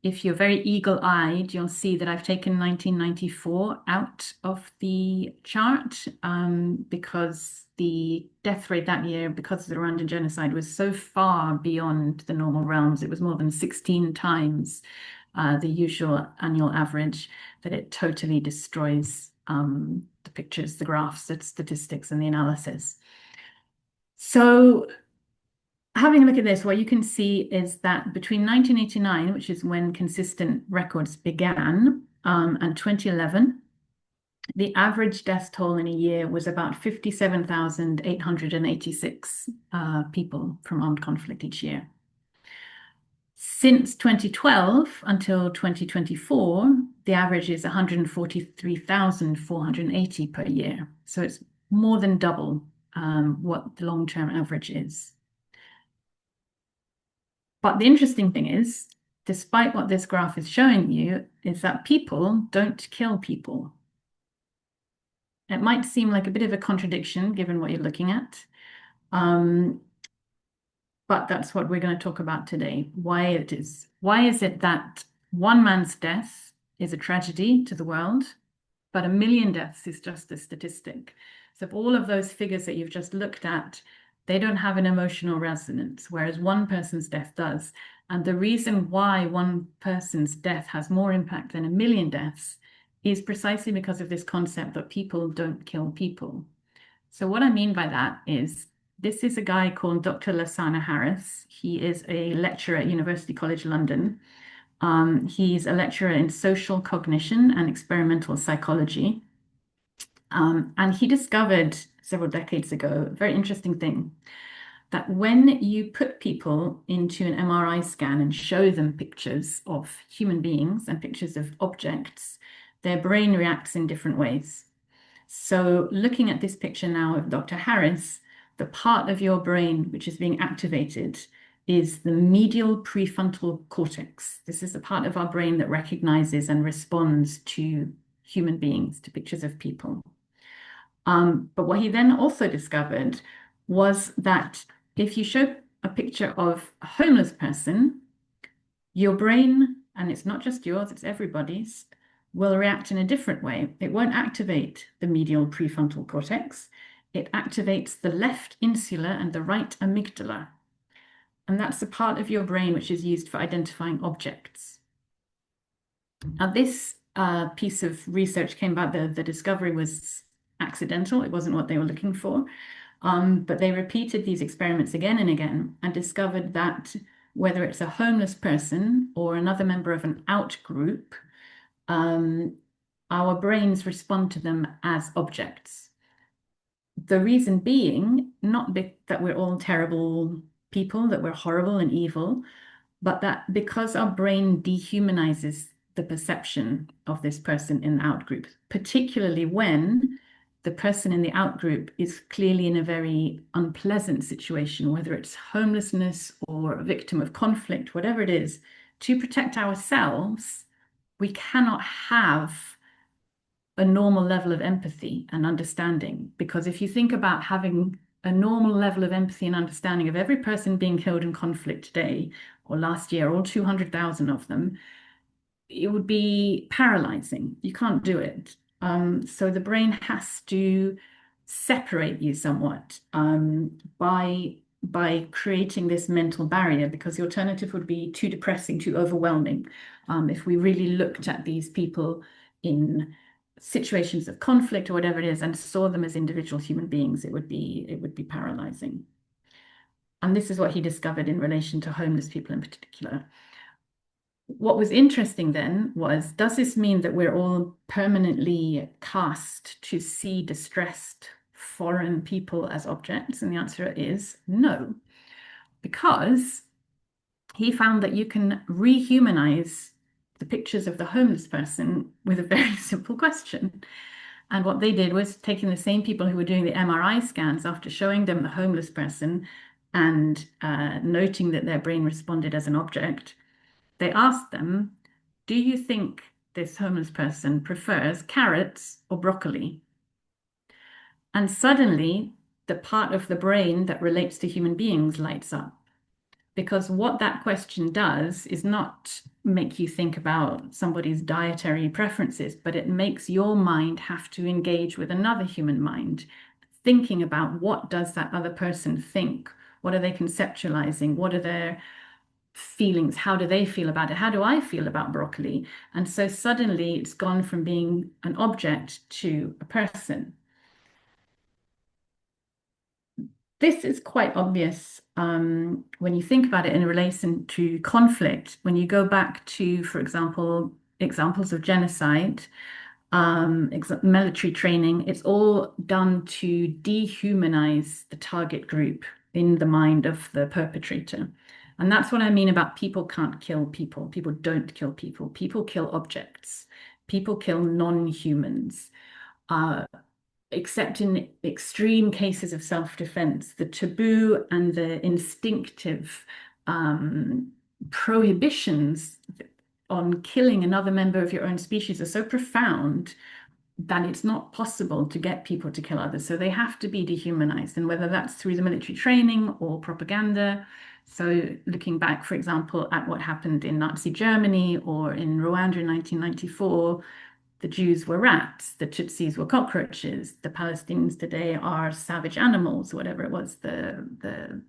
D: If you're very eagle-eyed, you'll see that I've taken 1994 out of the chart because the death rate that year, because of the Rwandan genocide, was so far beyond the normal realms. It was more than 16 times the usual annual average, that it totally destroys the pictures, the graphs, the statistics, and the analysis. So having a look at this, what you can see is that between 1989, which is when consistent records began, and 2011, the average death toll in a year was about 57,886 people from armed conflict each year. Since 2012 until 2024, the average is 143,480 per year. So it's more than double what the long-term average is. But the interesting thing is, despite what this graph is showing you, is that people don't kill people. It might seem like a bit of a contradiction given what you're looking at, but that's what we're going to talk about today, why it is. Why is it that one man's death is a tragedy to the world, but 1 million deaths is just a statistic? So if all of those figures that you've just looked at, they don't have an emotional resonance, whereas one person's death does. And the reason why one person's death has more impact than 1 million deaths is precisely because of this concept that people don't kill people. So what I mean by that is, this is a guy called Dr. Lasana Harris. He is a lecturer at University College London. He's a lecturer in social cognition and experimental psychology. And he discovered several decades ago a very interesting thing, that when you put people into an MRI scan and show them pictures of human beings and pictures of objects, their brain reacts in different ways. So looking at this picture now of Dr. Harris, the part of your brain which is being activated is the medial prefrontal cortex. This is the part of our brain that recognizes and responds to human beings, to pictures of people. But what he then also discovered was that if you show a picture of a homeless person, your brain, and it's not just yours, it's everybody's, will react in a different way. It won't activate the medial prefrontal cortex. It activates the left insula and the right amygdala. And that's the part of your brain which is used for identifying objects. Now, this piece of research came about, the discovery was accidental. It wasn't what they were looking for. But they repeated these experiments again and again and discovered that whether it's a homeless person or another member of an out group, our brains respond to them as objects. The reason being, not that we're all terrible people, that we're horrible and evil, but that because our brain dehumanizes the perception of this person in the out group, particularly when the person in the out group is clearly in a very unpleasant situation, whether it's homelessness or a victim of conflict, whatever it is, to protect ourselves, we cannot have a normal level of empathy and understanding. Because if you think about having a normal level of empathy and understanding of every person being killed in conflict today or last year, all 200,000 of them, it would be paralyzing. You can't do it. So the brain has to separate you somewhat by creating this mental barrier, because the alternative would be too depressing, too overwhelming. If we really looked at these people in situations of conflict or whatever it is and saw them as individual human beings, it would be paralyzing. And this is what he discovered in relation to homeless people in particular. What was interesting then was, does this mean that we're all permanently cast to see distressed foreign people as objects? And the answer is no, because he found that you can rehumanize the pictures of the homeless person with a very simple question. And what they did was taking the same people who were doing the MRI scans after showing them the homeless person and noting that their brain responded as an object. They asked them, do you think this homeless person prefers carrots or broccoli? And suddenly, the part of the brain that relates to human beings lights up. Because what that question does is not make you think about somebody's dietary preferences, but it makes your mind have to engage with another human mind, thinking about what does that other person think? What are they conceptualizing? What are their feelings? How do they feel about it? How do I feel about broccoli? And so suddenly it's gone from being an object to a person. This is quite obvious when you think about it in relation to conflict. When you go back to, for example, examples of genocide, military training, it's all done to dehumanize the target group in the mind of the perpetrator. And that's what I mean about people can't kill people. People don't kill people. People kill objects. People kill non-humans. Except in extreme cases of self-defense, the taboo and the instinctive prohibitions on killing another member of your own species are so profound that it's not possible to get people to kill others. So they have to be dehumanized, and whether that's through the military training or propaganda. So looking back, for example, at what happened in Nazi Germany or in Rwanda in 1994, the Jews were rats, the Tutsis were cockroaches, the Palestinians today are savage animals, whatever it was the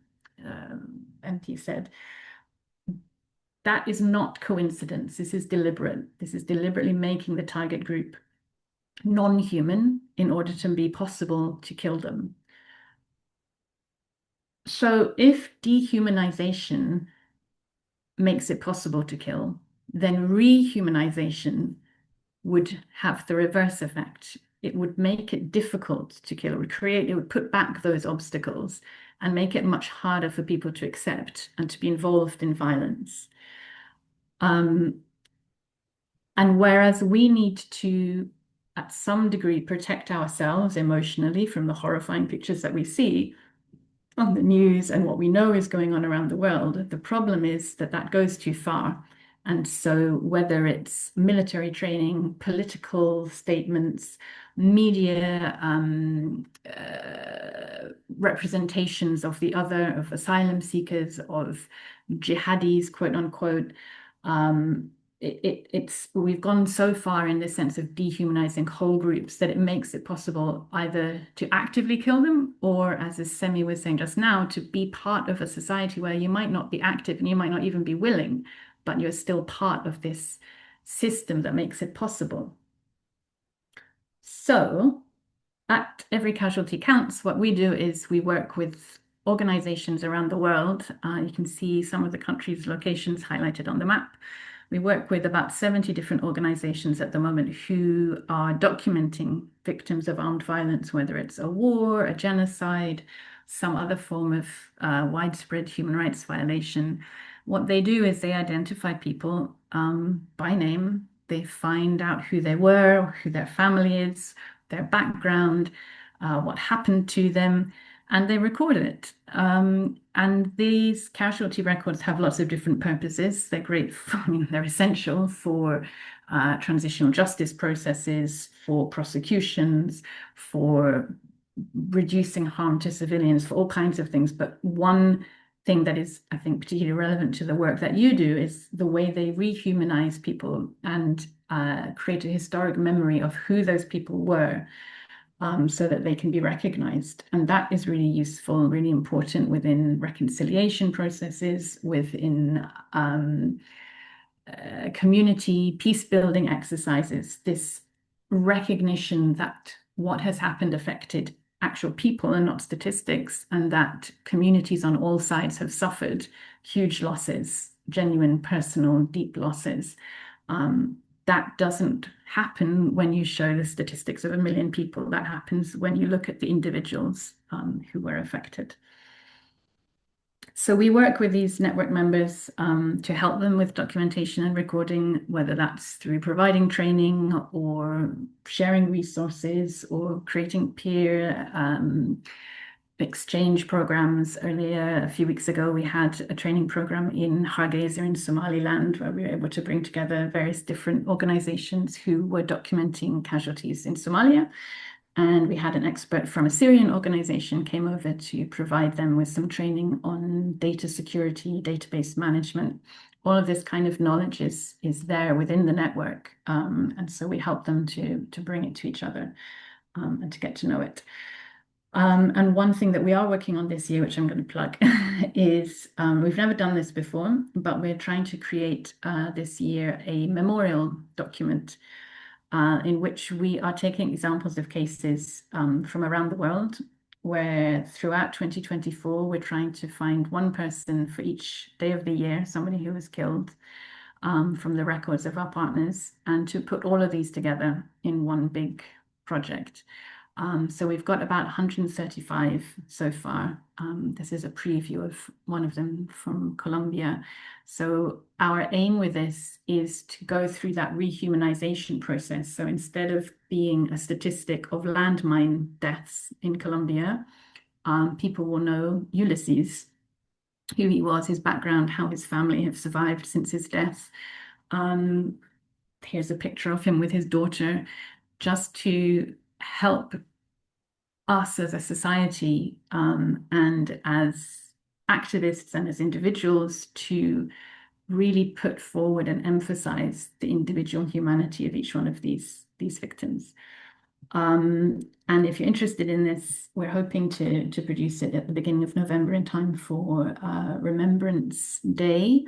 D: MP said. That is not coincidence. This is deliberate. This is deliberately making the target group non-human in order to be possible to kill them. So if dehumanization makes it possible to kill, then rehumanization would have the reverse effect. It would make it difficult to kill, it would put back those obstacles and make it much harder for people to accept and to be involved in violence. And whereas we need to, at some degree, protect ourselves emotionally from the horrifying pictures that we see on the news and what we know is going on around the world, the problem is that that goes too far. And so whether it's military training, political statements, media representations of the other, of asylum seekers, of jihadis, quote unquote, we've gone so far in this sense of dehumanizing whole groups that it makes it possible either to actively kill them, or, as Semih was saying just now, to be part of a society where you might not be active and you might not even be willing, but you're still part of this system that makes it possible. So at Every Casualty Counts, what we do is we work with organizations around the world. You can see some of the countries' locations highlighted on the map. We work with about 70 different organizations at the moment who are documenting victims of armed violence, whether it's a war, a genocide, some other form of widespread human rights violation. What they do is they identify people by name. They find out who they were, who their family is, their background, what happened to them, and they record it. And these casualty records have lots of different purposes. They're great I mean, they're essential for transitional justice processes, for prosecutions, for reducing harm to civilians, for all kinds of things. But one thing that is, I think, particularly relevant to the work that you do is the way they rehumanize people and create a historic memory of who those people were, so that they can be recognized. And that is really useful, really important within reconciliation processes, within community peace building exercises. This recognition that what has happened affected actual people and not statistics, and that communities on all sides have suffered huge losses, genuine, personal, deep losses. That doesn't happen when you show the statistics of 1 million people. That happens when you look at the individuals who were affected. So we work with these network members to help them with documentation and recording, whether that's through providing training or sharing resources or creating peer exchange programs. Earlier, a few weeks ago, we had a training program in Hargeisa in Somaliland, where we were able to bring together various different organizations who were documenting casualties in Somalia. And we had an expert from a Syrian organization came over to provide them with some training on data security, database management. All of this kind of knowledge is there within the network. And so we help them to bring it to each other and to get to know it. And one thing that we are working on this year, which I'm going to plug, is we've never done this before, but we're trying to create this year a memorial document in which we are taking examples of cases from around the world, where throughout 2024, we're trying to find one person for each day of the year, somebody who was killed, from the records of our partners, and to put all of these together in one big project. So we've got about 135 so far. This is a preview of one of them from Colombia. So our aim with this is to go through that rehumanization process. So instead of being a statistic of landmine deaths in Colombia, people will know Ulysses, who he was, his background, how his family have survived since his death. Here's a picture of him with his daughter, just to help us as a society and as activists and as individuals to really put forward and emphasize the individual humanity of each one of these victims. And if you're interested in this, we're hoping to produce it at the beginning of November in time for Remembrance Day.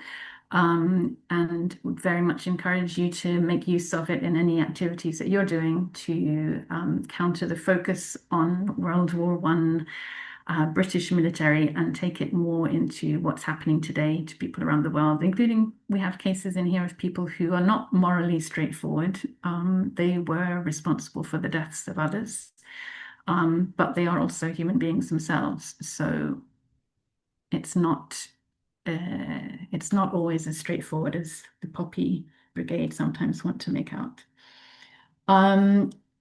D: And would very much encourage you to make use of it in any activities that you're doing to counter the focus on World War I British military and take it more into what's happening today to people around the world, including we have cases in here of people who are not morally straightforward. They were responsible for the deaths of others, but they are also human beings themselves. So it's not always as straightforward as the Poppy Brigade sometimes want to make out.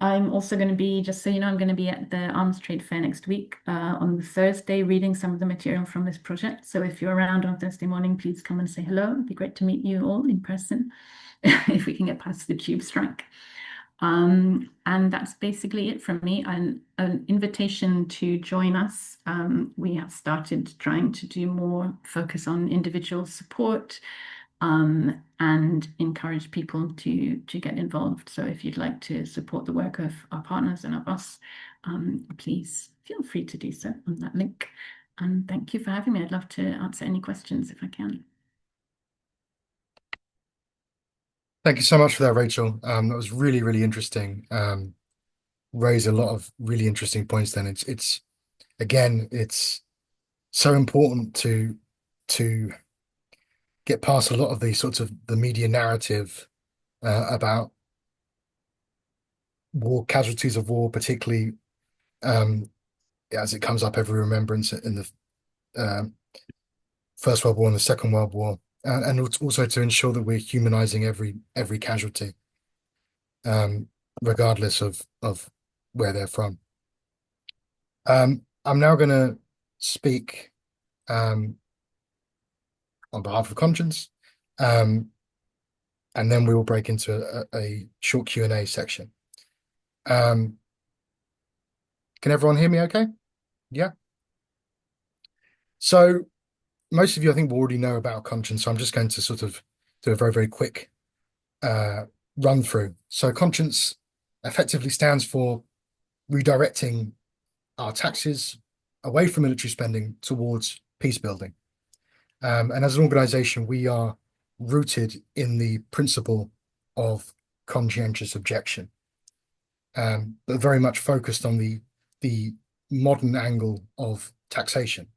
D: I'm also going to be, just so you know, I'm going to be at the Arms Trade Fair next week on the Thursday, reading some of the material from this project. So if you're around on Thursday morning, please come and say hello. It'd be great to meet you all in person if we can get past the tube strike. And that's basically it from me. An invitation to join us. We have started trying to do more focus on individual support, and encourage people to get involved. So if you'd like to support the work of our partners and of us, please feel free to do so on that link. And thank you for having me. I'd love to answer any questions if I can.
A: Thank you so much for that, Rachel. That was really, really interesting. Raised a lot of really interesting points then. It's again, it's so important to get past a lot of the sorts of the media narrative about war, casualties of war, particularly as it comes up every remembrance in the First World War and the Second World War, and also to ensure that we're humanizing every casualty, regardless of where they're from. I'm now going to speak on behalf of Conscience, and then we will break into a short Q&A section. Can everyone hear me okay? Yeah. So most of you, I think, will already know about Conscience, so I'm just going to sort of do a very, very quick run through. So Conscience effectively stands for redirecting our taxes away from military spending towards peace building. And as an organization, we are rooted in the principle of conscientious objection, but very much focused on the modern angle of taxation,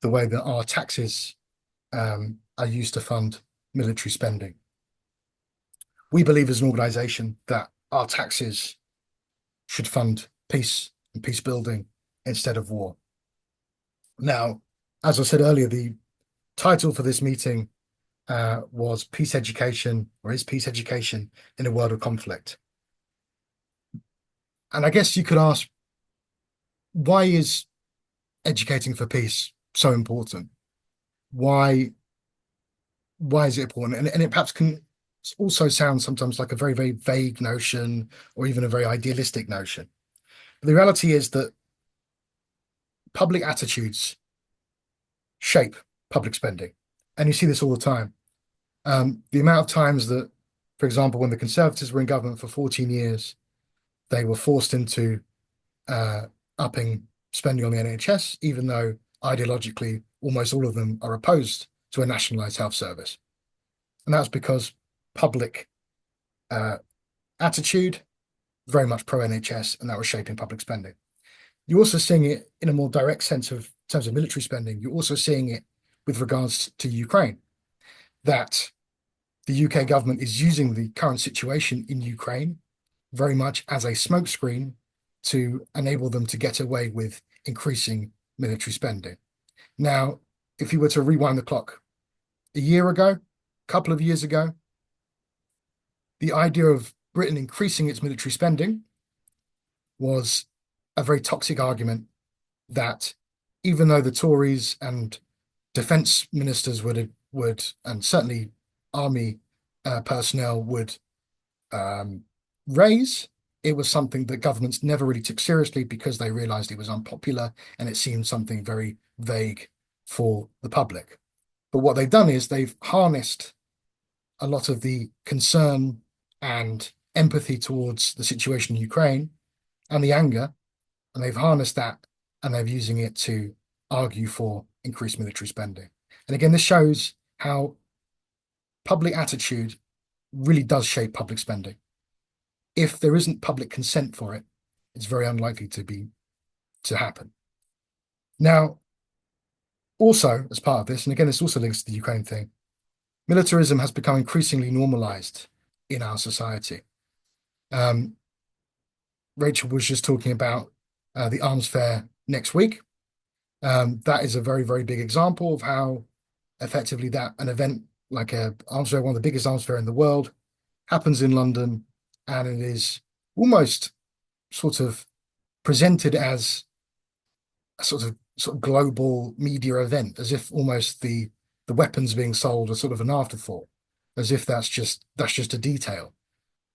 A: the way that our taxes are used to fund military spending. We believe as an organization that our taxes should fund peace and peace building instead of war. Now, as I said earlier, the title for this meeting was Peace Education, or is Peace Education in a World of Conflict? And I guess you could ask, why is educating for peace so important? Why is it important? And it perhaps can also sound sometimes like a very, very vague notion, or even a very idealistic notion. But the reality is that public attitudes shape public spending. And you see this all the time. The amount of times that, for example, when the Conservatives were in government for 14 years, they were forced into upping spending on the NHS, even though ideologically almost all of them are opposed to a nationalised health service. And that's because public attitude very much pro-NHS, and that was shaping public spending. You're also seeing it in a more direct sense of terms of military spending. You're also seeing it with regards to Ukraine, that the UK government is using the current situation in Ukraine very much as a smokescreen to enable them to get away with increasing military spending. Now, if you were to rewind the clock a year ago, a couple of years ago, the idea of Britain increasing its military spending was a very toxic argument that even though the Tories and defence ministers would, and certainly army personnel would raise, it was something that governments never really took seriously because they realised it was unpopular and it seemed something very vague for the public. But what they've done is they've harnessed a lot of the concern and empathy towards the situation in Ukraine and the anger, and they've harnessed that and they're using it to argue for increased military spending. And again, this shows how public attitude really does shape public spending. If there isn't public consent for it, it's very unlikely to happen. Now, also as part of this, and again, this also links to the Ukraine thing, militarism has become increasingly normalized in our society. Rachel was just talking about the arms fair next week. That is a very, very big example of how effectively that an event like a arms fair, one of the biggest arms fair in the world, happens in London, and it is almost sort of presented as a sort of global media event, as if almost the weapons being sold are sort of an afterthought, as if that's just a detail.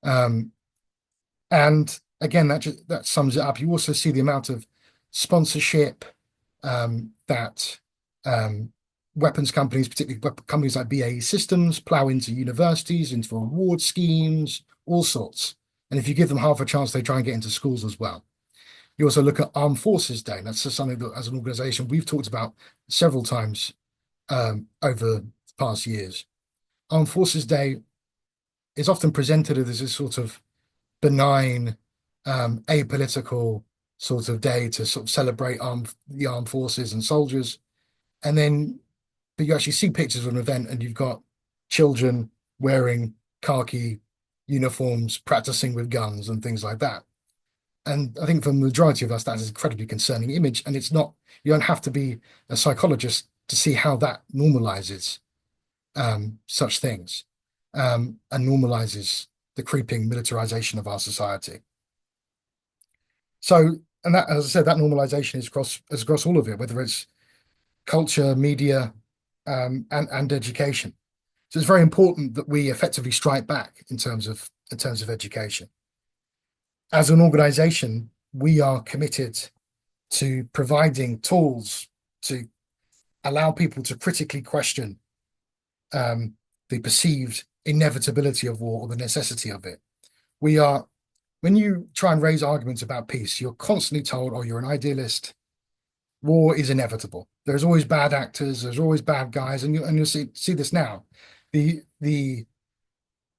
A: And again, that sums it up. You also see the amount of sponsorship that weapons companies, particularly companies like BAE Systems, plow into universities, into reward schemes, all sorts. And if you give them half a chance, they try and get into schools as well. You also look at Armed Forces Day. That's just something that, as an organization, we've talked about several times over the past years. Armed Forces Day is often presented as this sort of benign, apolitical sort of day to sort of celebrate the armed forces and soldiers. And then, but you actually see pictures of an event and you've got children wearing khaki uniforms, practicing with guns and things like that. And I think for the majority of us, that is an incredibly concerning image. And it's not, you don't have to be a psychologist to see how that normalizes such things and normalizes the creeping militarization of our society. So, and that, as I said, that normalization is across all of it, whether it's culture, media, and education. So it's very important that we effectively strike back in terms of education. As an organization, we are committed to providing tools to allow people to critically question the perceived inevitability of war or the necessity of it. When you try and raise arguments about peace, you're constantly told, oh, you're an idealist. War is inevitable. There's always bad actors. There's always bad guys. And you'll see this now. The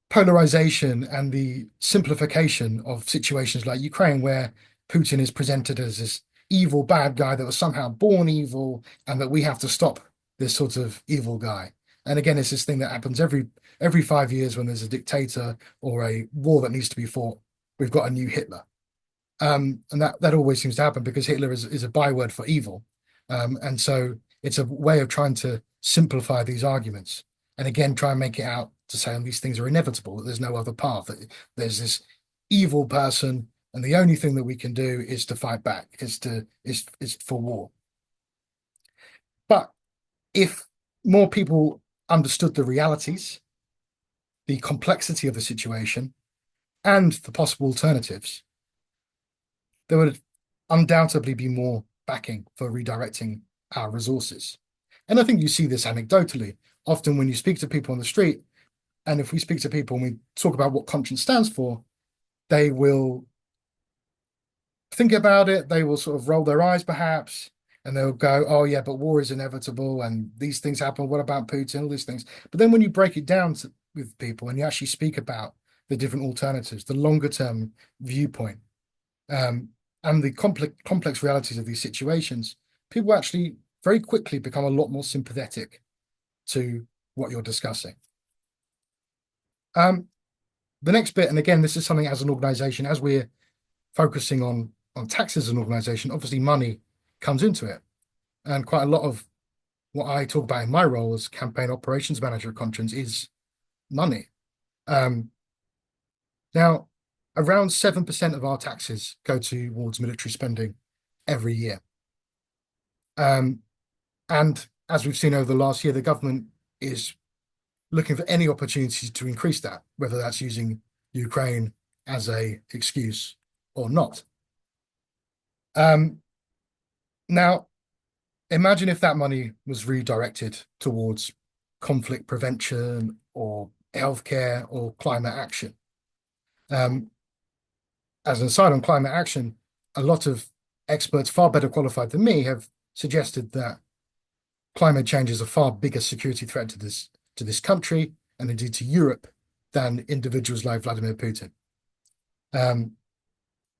A: polarization and the simplification of situations like Ukraine, where Putin is presented as this evil bad guy that was somehow born evil and that we have to stop this sort of evil guy. And again, it's this thing that happens every 5 years when there's a dictator or a war that needs to be fought. We've got a new Hitler. And that always seems to happen because Hitler is a byword for evil. And so it's a way of trying to simplify these arguments. And again, try and make it out to say these things are inevitable, that there's no other path, that there's this evil person, and the only thing that we can do is to fight back, is for war. But if more people understood the realities, the complexity of the situation, and the possible alternatives, there would undoubtedly be more backing for redirecting our resources. And I think you see this anecdotally. Often when you speak to people on the street, and if we speak to people and we talk about what conscience stands for, they will think about it, they will sort of roll their eyes perhaps, and they'll go, oh yeah, but war is inevitable and these things happen. What about Putin? All these things. But then when you break it down with people and you actually speak about the different alternatives, the longer term viewpoint, and the complex realities of these situations, people actually very quickly become a lot more sympathetic to what you're discussing. The next bit, and again, this is something as an organization, as we're focusing on taxes as an organization, obviously money comes into it. And quite a lot of what I talk about in my role as campaign operations manager at Conscience is money. Now, around 7% of our taxes go towards military spending every year. And as we've seen over the last year, the government is looking for any opportunity to increase that, whether that's using Ukraine as a excuse or not. Now, imagine if that money was redirected towards conflict prevention or healthcare or climate action. As an aside on climate action, a lot of experts far better qualified than me have suggested that climate change is a far bigger security threat to this country and indeed to Europe than individuals like Vladimir Putin.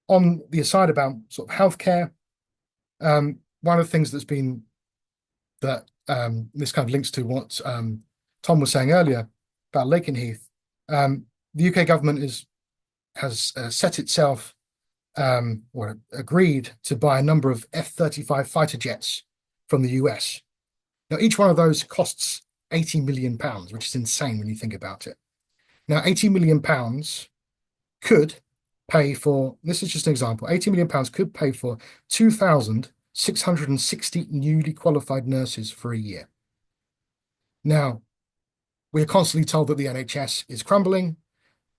A: On the aside about sort of healthcare, one of the things that's been that this kind of links to what Tom was saying earlier about Lakenheath. The UK government has set itself or agreed to buy a number of F-35 fighter jets from the US. Now, each one of those costs £80 million, which is insane when you think about it. Now, £80 million could pay for, this is just an example, £80 million could pay for 2,660 newly qualified nurses for a year. Now, we're constantly told that the NHS is crumbling.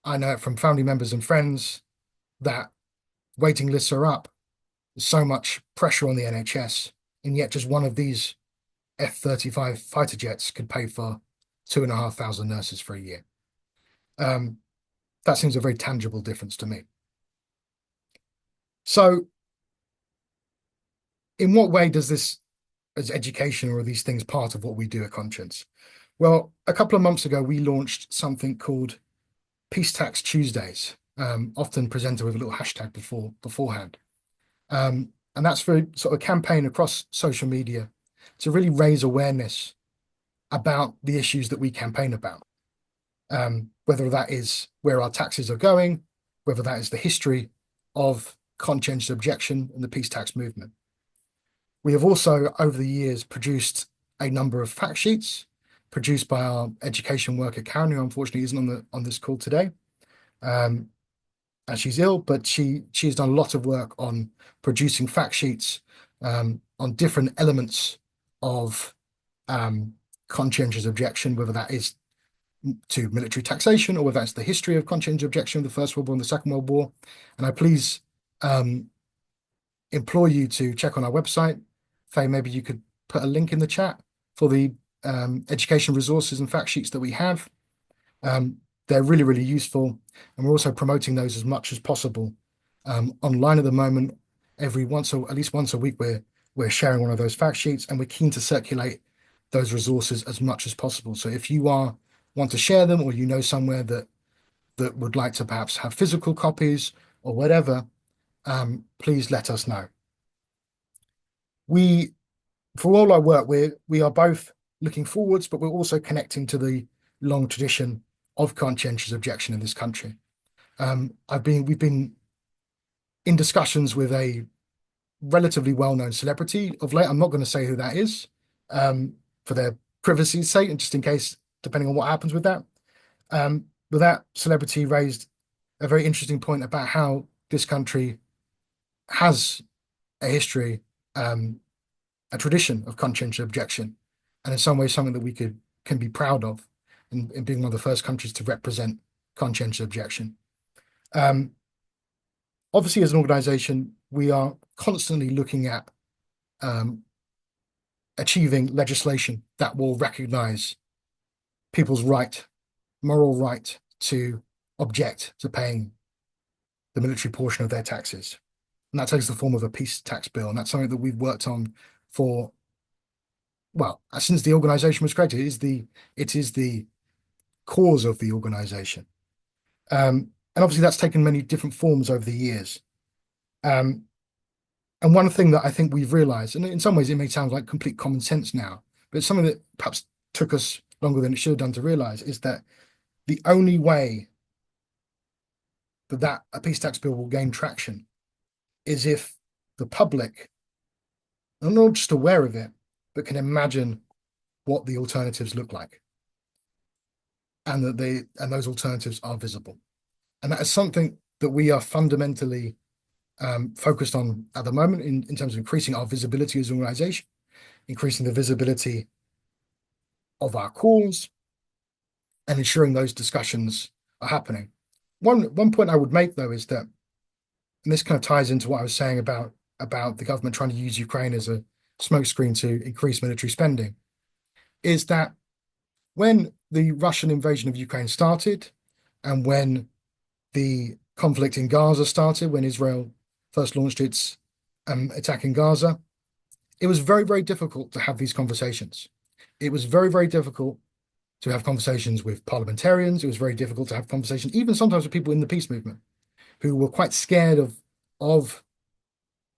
A: I know it from family members and friends that waiting lists are up. There's so much pressure on the NHS, and yet just one of these F-35 fighter jets could pay for 2,500 nurses for a year. That seems a very tangible difference to me. So, in what way does this, as education, or are these things part of what we do at Conscience? Well, a couple of months ago, we launched something called Peace Tax Tuesdays, often presented with a little hashtag beforehand. And that's for sort of a campaign across social media to really raise awareness about the issues that we campaign about. Whether that is where our taxes are going, whether that is the history of conscientious objection and the peace tax movement. We have also, over the years, produced a number of fact sheets produced by our education worker, Karen, who unfortunately isn't on this call today, as she's ill, but she's done a lot of work on producing fact sheets on different elements of conscientious objection, whether that is to military taxation or whether that's the history of conscientious objection of the First World War and the Second World War. And I please implore you to check on our website. Faye, maybe you could put a link in the chat for the education resources and fact sheets that we have. They're really, really useful. And we're also promoting those as much as possible online at the moment. At least once a week, we're sharing one of those fact sheets, and we're keen to circulate those resources as much as possible. So if you want to share them, or you know somewhere that would like to perhaps have physical copies or whatever, please let us know. For all our work, we are both looking forwards, but we're also connecting to the long tradition of conscientious objection in this country. We've been in discussions with a relatively well-known celebrity of late. I'm not going to say who that is, for their privacy's sake, and just in case, depending on what happens with that. But that celebrity raised a very interesting point about how this country has a history, a tradition of conscientious objection, and in some ways something that we can be proud of in being one of the first countries to represent conscientious objection. Obviously, as an organization, we are constantly looking at achieving legislation that will recognize people's moral right to object to paying the military portion of their taxes. And that takes the form of a peace tax bill. And that's something that we've worked on since the organization was created. It is the cause of the organization. And obviously that's taken many different forms over the years. And one thing that I think we've realized, and in some ways it may sound like complete common sense now, but it's something that perhaps took us longer than it should have done to realize, is that the only way that a peace tax bill will gain traction is if the public are not just aware of it, but can imagine what the alternatives look like, and that those alternatives are visible. And that is something that we are fundamentally focused on at the moment in terms of increasing our visibility as an organization, increasing the visibility of our calls, and ensuring those discussions are happening. One point I would make, though, is that, and this kind of ties into what I was saying about the government trying to use Ukraine as a smokescreen to increase military spending, is that when the Russian invasion of Ukraine started, and when the conflict in Gaza started, when Israel first launched its attack in Gaza, it was very, very difficult to have these conversations. It was very, very difficult to have conversations with parliamentarians. It was very difficult to have conversations, even sometimes with people in the peace movement, who were quite scared of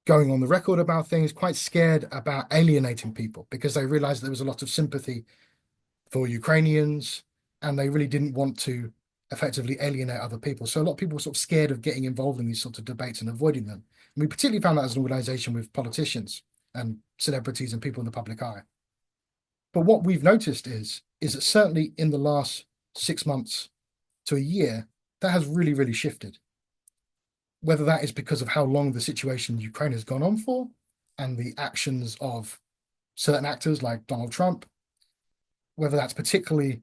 A: going on the record about things, quite scared about alienating people, because they realized there was a lot of sympathy for Ukrainians, and they really didn't want to effectively alienate other people. So a lot of people were sort of scared of getting involved in these sorts of debates and avoiding them. And we particularly found that as an organization with politicians and celebrities and people in the public eye. But what we've noticed is that certainly in the last 6 months to a year, that has really, really shifted. whether that is because of how long the situation in Ukraine has gone on for and the actions of certain actors like Donald Trump, whether that's particularly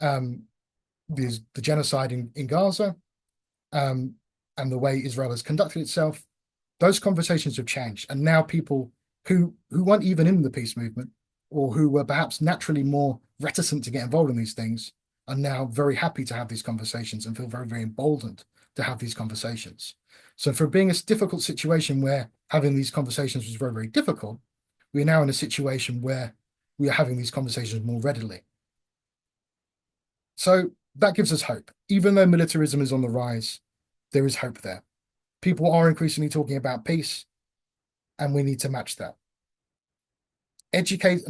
A: the genocide in Gaza, and the way Israel has conducted itself, those conversations have changed. And now people who weren't even in the peace movement, or who were perhaps naturally more reticent to get involved in these things, are now very happy to have these conversations and feel very, very emboldened to have these conversations. So for being a difficult situation where having these conversations was very, very difficult, we're now in a situation where we are having these conversations more readily. So that gives us hope. Even though militarism is on the rise, there is hope there. People are increasingly talking about peace, and we need to match that. Educating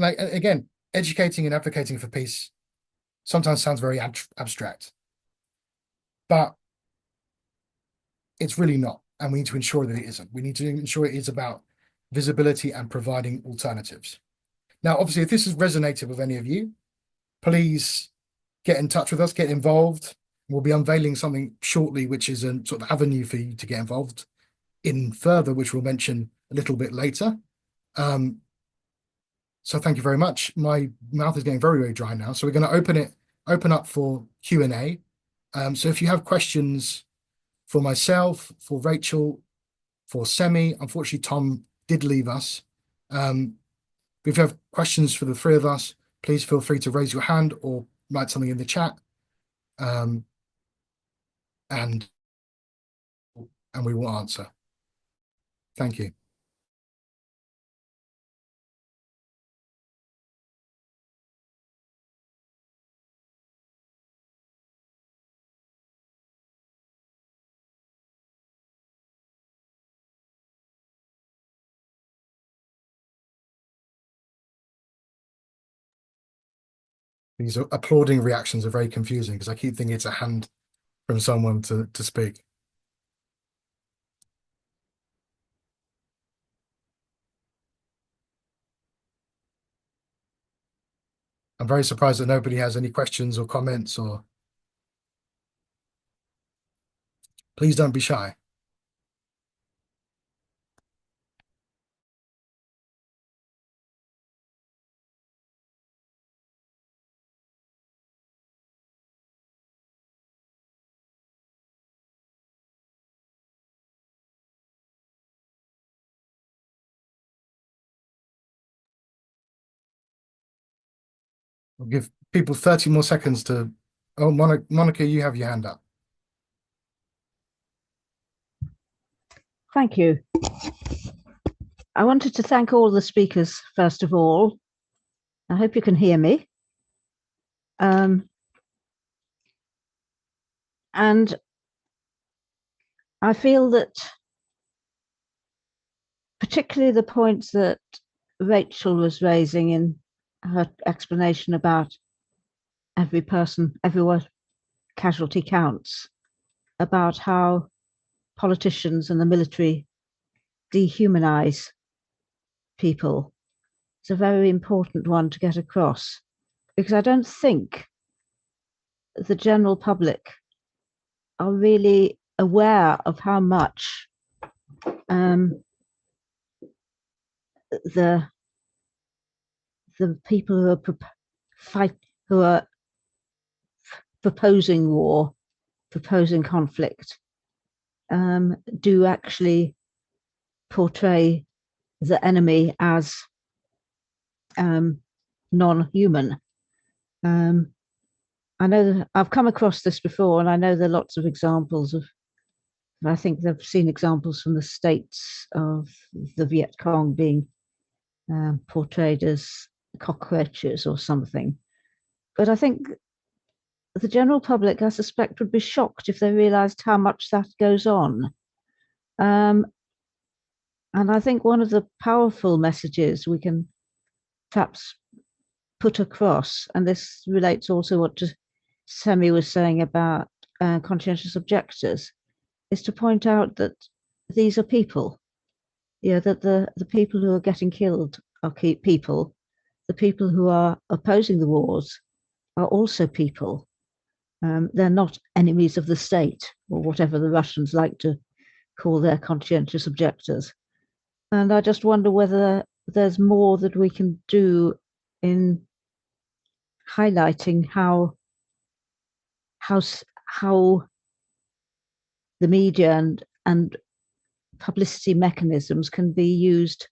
A: and advocating for peace sometimes sounds very abstract, but it's really not. And we need to ensure that it isn't. We need to ensure it is about visibility and providing alternatives. Now, obviously, if this has resonated with any of you, please get in touch with us, get involved. We'll be unveiling something shortly, which is a sort of avenue for you to get involved in further, which we'll mention a little bit later. So thank you very much. My mouth is getting very, very dry now. So we're going to open up for Q&A. So if you have questions for myself, for Rachel, for Semih, unfortunately, Tom did leave us. But if you have questions for the three of us, please feel free to raise your hand or write something in the chat. And we will answer. Thank you. These applauding reactions are very confusing because I keep thinking it's a hand from someone to speak. I'm very surprised that nobody has any questions or comments, or please don't be shy. We'll give people 30 more seconds to... Oh, Monica, you have your hand up.
E: Thank you. I wanted to thank all the speakers, first of all. I hope you can hear me. And I feel that particularly the points that Rachel was raising in her explanation about everywhere casualty counts, about how politicians and the military dehumanize people. It's a very important one to get across, because I don't think the general public are really aware of how much the people who are proposing war, proposing conflict, do actually portray the enemy as non-human. I know that I've come across this before, and I know there are lots of examples of, I think they've seen examples from the States of the Viet Cong being portrayed as cockroaches or something. But I think the general public, I suspect, would be shocked if they realized how much that goes on. And I think one of the powerful messages we can perhaps put across, and this relates also what Semih was saying about conscientious objectors, is to point out that these are people. That the people who are getting killed are people. The people who are opposing the wars are also people. They're not enemies of the state, or whatever the Russians like to call their conscientious objectors. And I just wonder whether there's more that we can do in highlighting how the media and publicity mechanisms can be used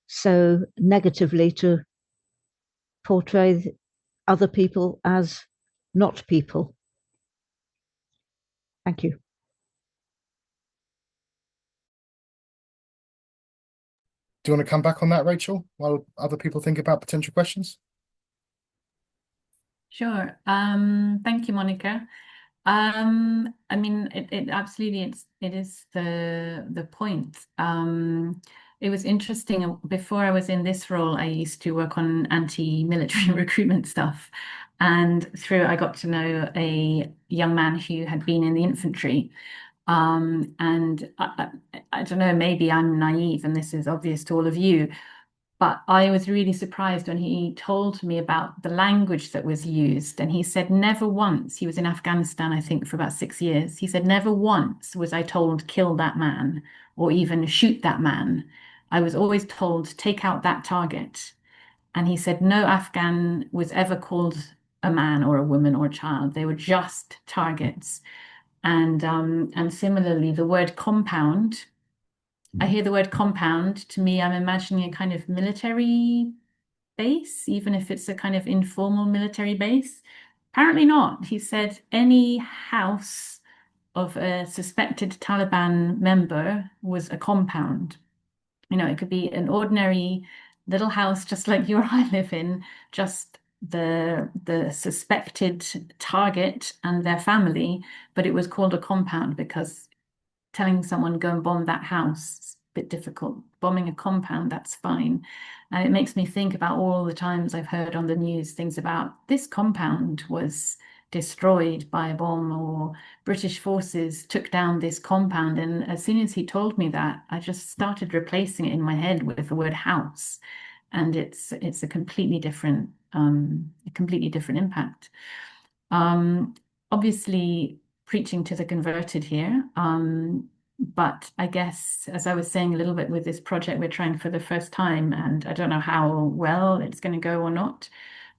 E: so negatively to portray other people as not people. Thank you.
A: Do you want to come back on that, Rachel, while other people think about potential questions?
D: Sure. Thank you, Monica. I mean, it absolutely it is the point. It was interesting. Before I was in this role, I used to work on anti-military recruitment stuff, and through I got to know a young man who had been in the infantry. And I don't know, maybe I'm naive, and this is obvious to all of you. But I was really surprised when he told me about the language that was used. And he said, never once, he was in Afghanistan, I think, for about 6 years. He said, never once was I told, kill that man or even shoot that man. I was always told, take out that target. And he said, no Afghan was ever called a man or a woman or a child. They were just targets. And similarly, the word compound, I hear the word compound, to me, I'm imagining a kind of military base, even if it's a kind of informal military base. Apparently not. He said any house of a suspected Taliban member was a compound. You know, it could be an ordinary little house, just like you or I live in, just the suspected target and their family, but it was called a compound because telling someone go and bomb that house is a bit difficult. Bombing a compound, that's fine. And it makes me think about all the times I've heard on the news things about this compound was destroyed by a bomb or British forces took down this compound. And as soon as he told me that, I just started replacing it in my head with the word house. And it's a completely different impact. Obviously, preaching to the converted here. But I guess, as I was saying a little bit with this project, we're trying for the first time, and I don't know how well it's going to go or not.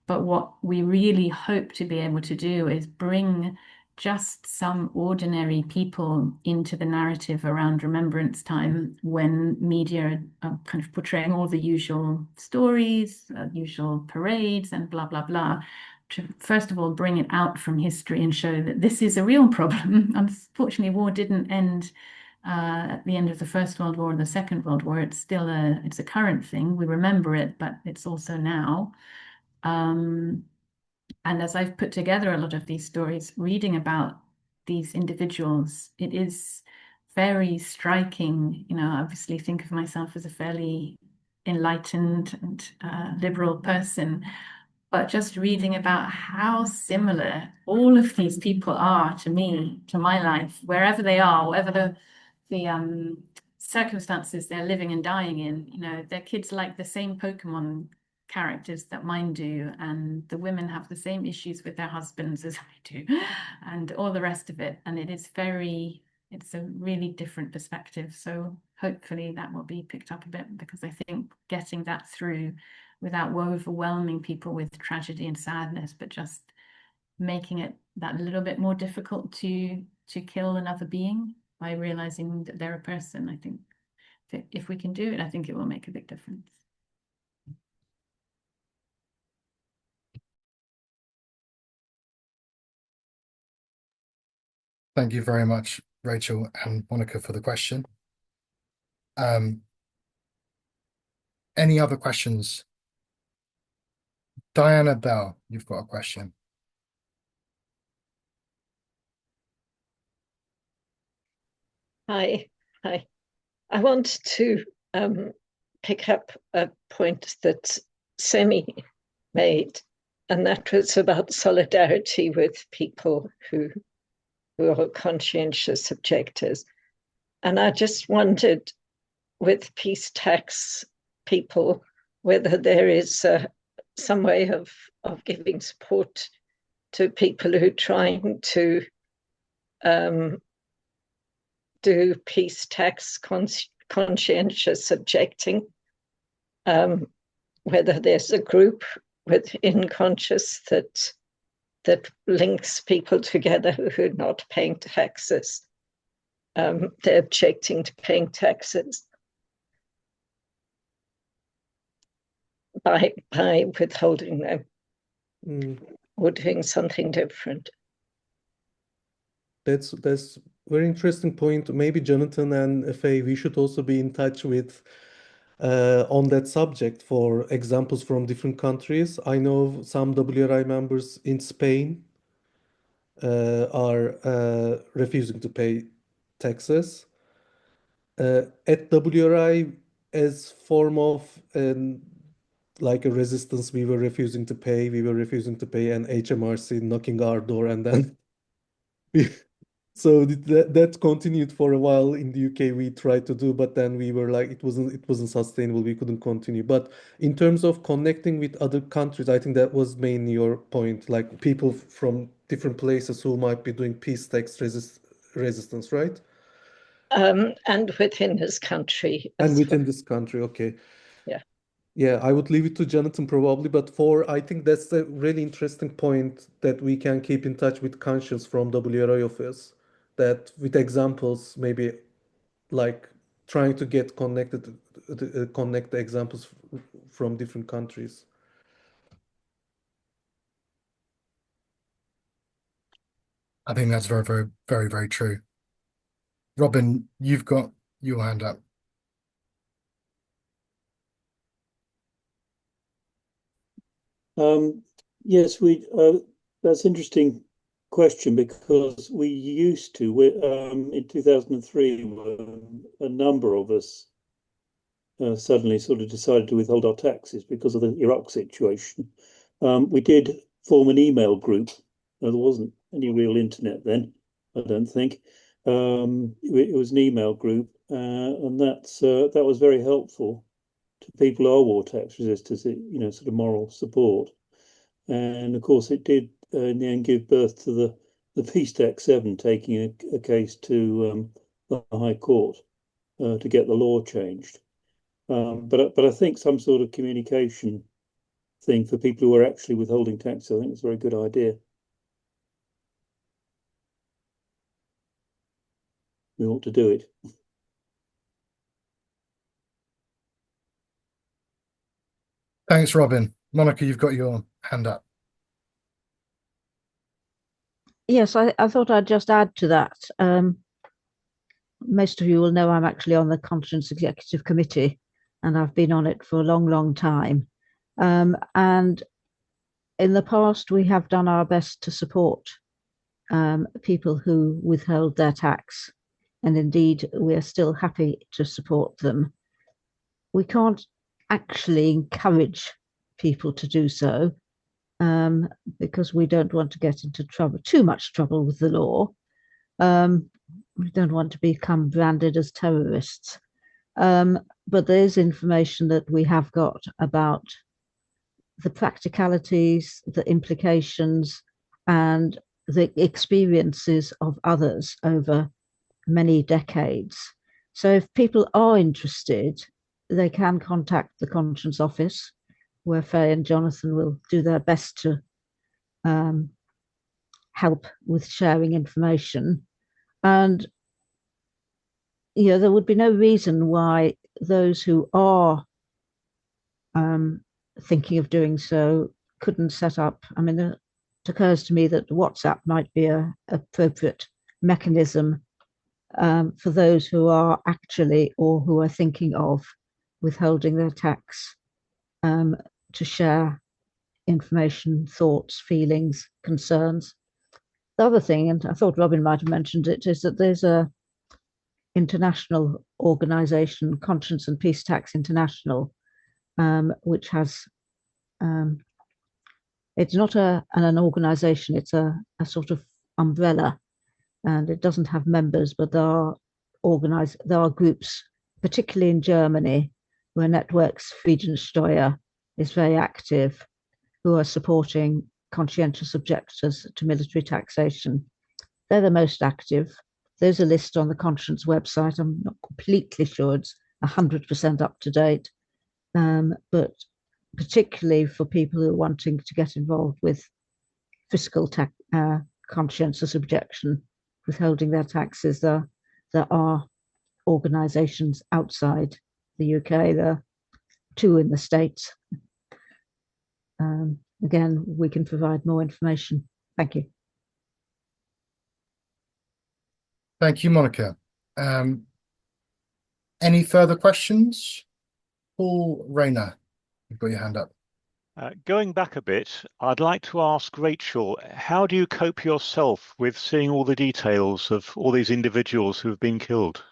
D: But what we really hope to be able to do is bring just some ordinary people into the narrative around Remembrance Time when media are kind of portraying all the usual stories, usual parades, and blah, blah, blah. To first of all bring it out from history and show that this is a real problem. Unfortunately, war didn't end at the end of the First World War or the Second World War. It's still it's a current thing. We remember it, but it's also now. And as I've put together a lot of these stories, reading about these individuals, it is very striking. You know, I obviously think of myself as a fairly enlightened and liberal person, but just reading about how similar all of these people are to me, to my life, wherever they are, whatever the circumstances they're living and dying in, you know, their kids like the same Pokemon characters that mine do, and the women have the same issues with their husbands as I do, and all the rest of it. And it's a really different perspective. So hopefully that will be picked up a bit, because I think getting that through without overwhelming people with tragedy and sadness, but just making it that little bit more difficult to kill another being by realizing that they're a person. I think if we can do it, I think it will make a big difference.
A: Thank you very much, Rachel and Monica, for the question. Any other questions? Diana Bell, you've got a question.
F: Hi. I want to pick up a point that Semih made, and that was about solidarity with people who are conscientious objectors. And I just wondered, with peace tax people, whether there is some way of giving support to people who are trying to do peace tax conscientious objecting, whether there's a group within Conscious that links people together who are not paying taxes. They're objecting to paying taxes by withholding them or doing something different.
C: That's very interesting point. Maybe Jonathan and Faye, we should also be in touch with on that subject for examples from different countries. I know some WRI members in Spain are refusing to pay taxes. At WRI, as form of like a resistance, we were refusing to pay. We were refusing to pay, and HMRC knocking our door, and then so that continued for a while in the UK. We tried to do, but then we were like, it wasn't sustainable. We couldn't continue. But in terms of connecting with other countries, I think that was mainly your point, like people from different places who might be doing peace tax resistance, right?
F: And within this country.
C: And within this country, okay.
F: Yeah.
C: Yeah, I would leave it to Jonathan probably, but I think that's a really interesting point that we can keep in touch with Conscience from WRI office, that with examples, maybe like trying to get connect the examples from different countries.
A: I think that's very, very, very, very true. Robin, you've got your hand up.
G: Yes, that's an interesting question, because we used to, in 2003, a number of us suddenly sort of decided to withhold our taxes because of the Iraq situation. We did form an email group. There wasn't any real internet then, I don't think. It was an email group, and that was very helpful to people who are war tax resistors, sort of moral support. And of course, it did in the end give birth to the Peace Tax 7, taking a case to the High Court to get the law changed. But I think some sort of communication thing for people who are actually withholding tax, I think it's a very good idea. We ought to do it.
A: Thanks, Robin. Monica, you've got your hand up.
E: Yes, I thought I'd just add to that. Most of you will know I'm actually on the Conscience Executive Committee, and I've been on it for a long, long time. And in the past, we have done our best to support people who withheld their tax. And indeed, we are still happy to support them. We can't actually encourage people to do so because we don't want to get into too much trouble with the law. We don't want to become branded as terrorists. But there's information that we have got about the practicalities, the implications, and the experiences of others over many decades. So if people are interested, they can contact the Conscience Office, where Faye and Jonathan will do their best to help with sharing information. And there would be no reason why those who are thinking of doing so couldn't set up. I mean, it occurs to me that WhatsApp might be an appropriate mechanism for those who are actually or who are thinking of withholding their tax to share information, thoughts, feelings, concerns. The other thing, and I thought Robin might have mentioned it, is that there's a international organization, Conscience and Peace Tax International, which has, it's not an organization, it's a sort of umbrella, and it doesn't have members, but there are groups, particularly in Germany, where Networks Friedensteuer is very active, who are supporting conscientious objectors to military taxation. They're the most active. there's a list on the Conscience website. I'm not completely sure it's 100% up to date, but particularly for people who are wanting to get involved with fiscal conscientious objection, withholding their taxes, there are organisations outside the UK. There are 2 in the States. Again, we can provide more information. Thank you.
A: Thank you, Monica. Any further questions? Paul Rayner, you've got your hand up.
H: Going back a bit, I'd like to ask Rachel, how do you cope yourself with seeing all the details of all these individuals who have been killed?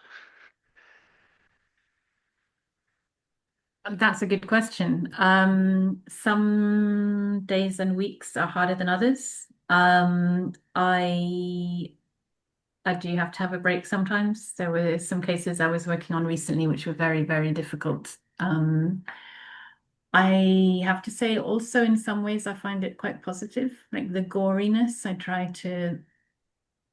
D: That's a good question. Some days and weeks are harder than others. I do have to have a break sometimes. There were some cases I was working on recently which were very, very difficult. I have to say also in some ways I find it quite positive, like the goriness. I try to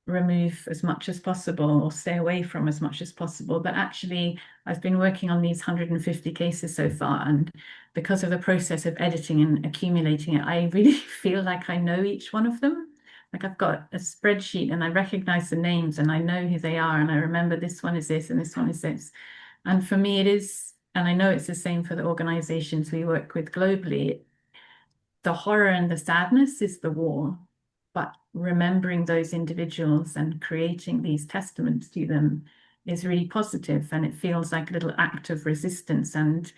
D: remove as much as possible or stay away from as much as possible. But actually, I've been working on these 150 cases so far, and because of the process of editing and accumulating it, I really feel like I know each one of them. Like I've got a spreadsheet and I recognize the names and I know who they are and I remember this one is this and this one is this. And for me it is, and I know it's the same for the organizations we work with globally, the horror and the sadness is the war, but remembering those individuals and creating these testaments to them is really positive, and it feels like a little act of resistance. And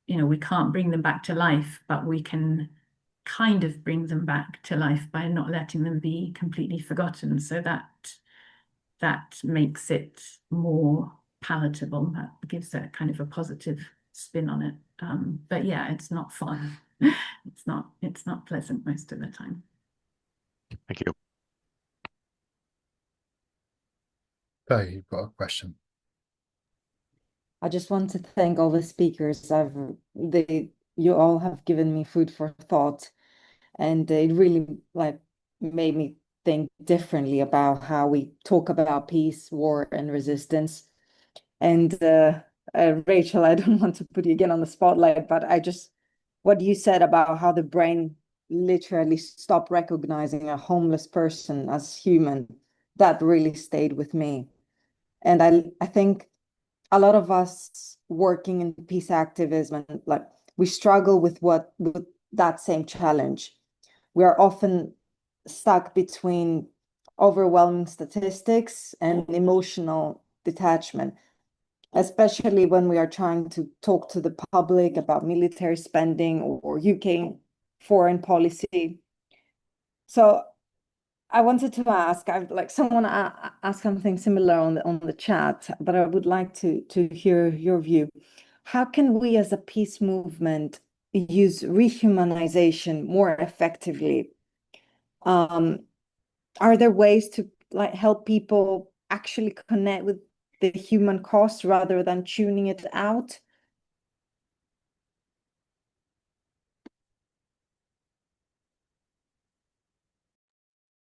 D: you know, we can't bring them back to life, but we can kind of bring them back to life by not letting them be completely forgotten. So that makes it more palatable. That gives a kind of a positive spin on it. But yeah, it's not fun. It's not pleasant most of the time.
H: Thank you.
A: Okay, you've got a question.
I: I just want to thank all the speakers. You all have given me food for thought, and it really made me think differently about how we talk about peace, war, and resistance. And Rachel, I don't want to put you again on the spotlight, but what you said about how the brain literally stopped recognizing a homeless person as human, that really stayed with me. And I think a lot of us working in peace activism, we struggle with that same challenge. We are often stuck between overwhelming statistics and emotional detachment, especially when we are trying to talk to the public about military spending or UK foreign policy. So I wanted to ask, someone asked something similar on the chat, but I would like to hear your view. How can we as a peace movement use rehumanization more effectively? Are there ways to help people actually connect with the human cost rather than tuning it out?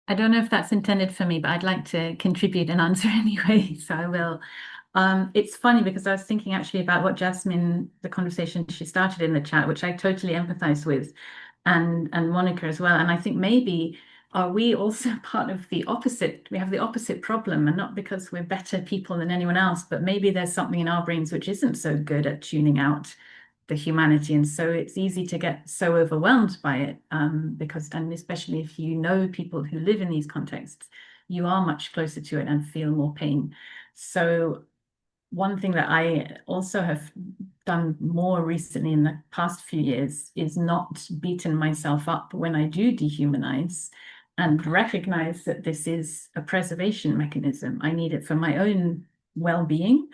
D: I don't know if that's intended for me, but I'd like to contribute and answer anyway, so I will. It's funny because I was thinking actually about what Jasmine, the conversation she started in the chat, which I totally empathize with, and Monica as well. And I think maybe are we also part of the opposite? We have the opposite problem, and not because we're better people than anyone else, but maybe there's something in our brains which isn't so good at tuning out the humanity, and so it's easy to get so overwhelmed by it, and especially if you know people who live in these contexts, you are much closer to it and feel more pain. So one thing that I also have done more recently in the past few years is not beaten myself up when I do dehumanize, and recognize that this is a preservation mechanism. I need it for my own well-being.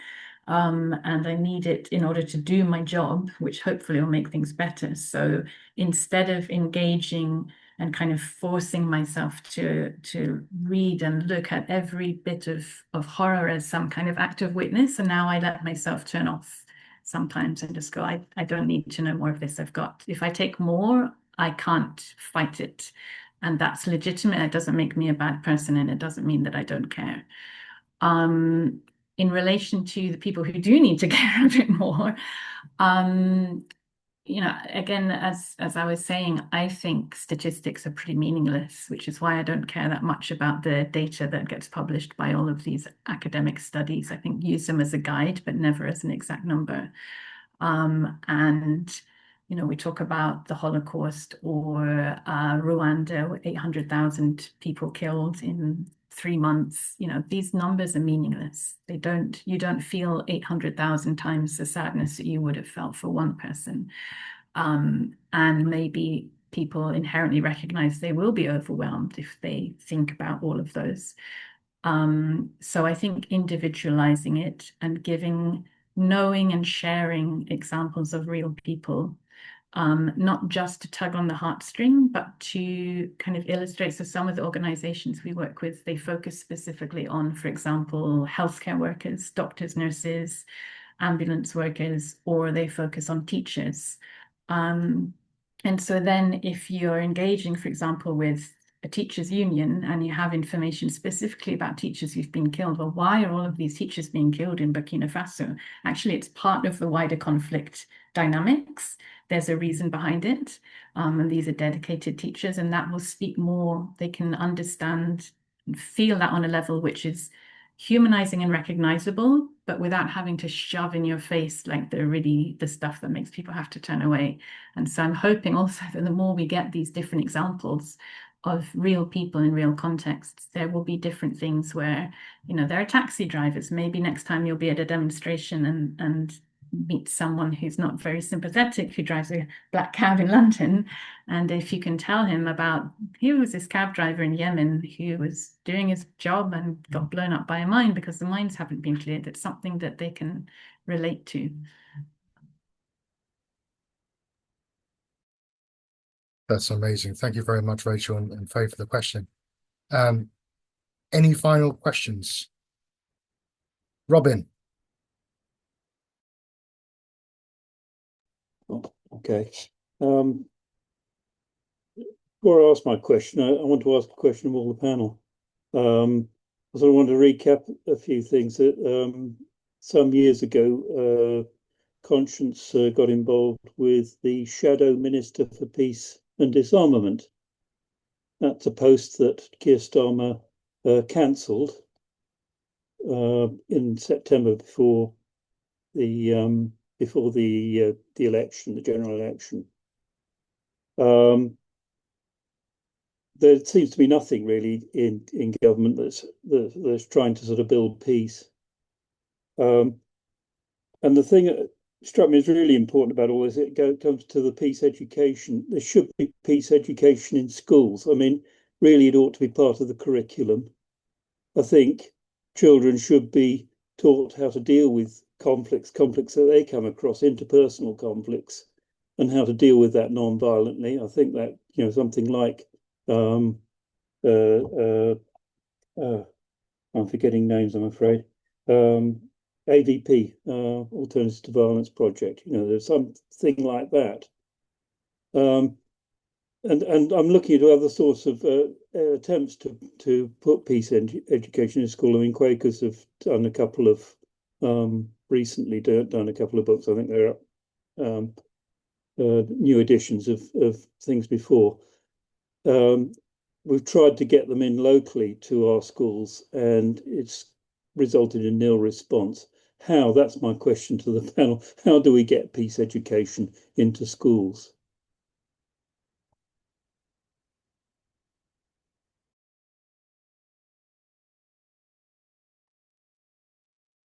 D: And I need it in order to do my job, which hopefully will make things better. So instead of engaging and kind of forcing myself to read and look at every bit of horror as some kind of active witness, and now I let myself turn off sometimes and just go, I don't need to know more of this. If I take more, I can't fight it. and that's legitimate. It doesn't make me a bad person, and it doesn't mean that I don't care. In relation to the people who do need to care a bit more, again, as I was saying, I think statistics are pretty meaningless, which is why I don't care that much about the data that gets published by all of these academic studies. I think use them as a guide, but never as an exact number. And we talk about the Holocaust or Rwanda, with 800,000 people killed in 3 months. These numbers are meaningless. You don't feel 800,000 times the sadness that you would have felt for one person. And maybe people inherently recognize they will be overwhelmed if they think about all of those. So I think individualizing it and knowing and sharing examples of real people, not just to tug on the heartstring, but to kind of illustrate. So some of the organizations we work with, they focus specifically on, for example, healthcare workers, doctors, nurses, ambulance workers, or they focus on teachers. And so then if you're engaging, for example, with a teachers union and you have information specifically about teachers who've been killed, well, why are all of these teachers being killed in Burkina Faso? Actually, it's part of the wider conflict dynamics. There's a reason behind it. And these are dedicated teachers, and that will speak more. They can understand and feel that on a level which is humanizing and recognizable, but without having to shove in your face like the stuff that makes people have to turn away. And so I'm hoping also that the more we get these different examples of real people in real contexts, there will be different things where, there are taxi drivers. Maybe next time you'll be at a demonstration and meet someone who's not very sympathetic, who drives a black cab in London. And if you can tell him about, here was this cab driver in Yemen who was doing his job and got blown up by a mine because the mines haven't been cleared, it's something that they can relate to.
A: That's amazing. Thank you very much, Rachel and Faye, for the question. Any final questions? Robin.
G: Okay. Before I ask my question, I want to ask a question of all the panel. I sort of want to recap a few things that some years ago, Conscience got involved with the Shadow Minister for Peace and Disarmament. That's a post that Keir Starmer cancelled in September before the election, the general election. There seems to be nothing really in government that's trying to sort of build peace. And the thing that struck me as really important about all this, it comes to the peace education. There should be peace education in schools. I mean, really, it ought to be part of the curriculum. I think children should be taught how to deal with conflicts that they come across, interpersonal conflicts, and how to deal with that non-violently. I think that, something like I'm forgetting names, I'm afraid. AVP, Alternatives to Violence Project. There's something like that. And I'm looking at other sorts of attempts to put peace education in school. I mean, Quakers have done a couple of recently done a couple of books. I think there are new editions of things before. We've tried to get them in locally to our schools, and it's resulted in nil response. How? That's my question to the panel. How do we get peace education into schools?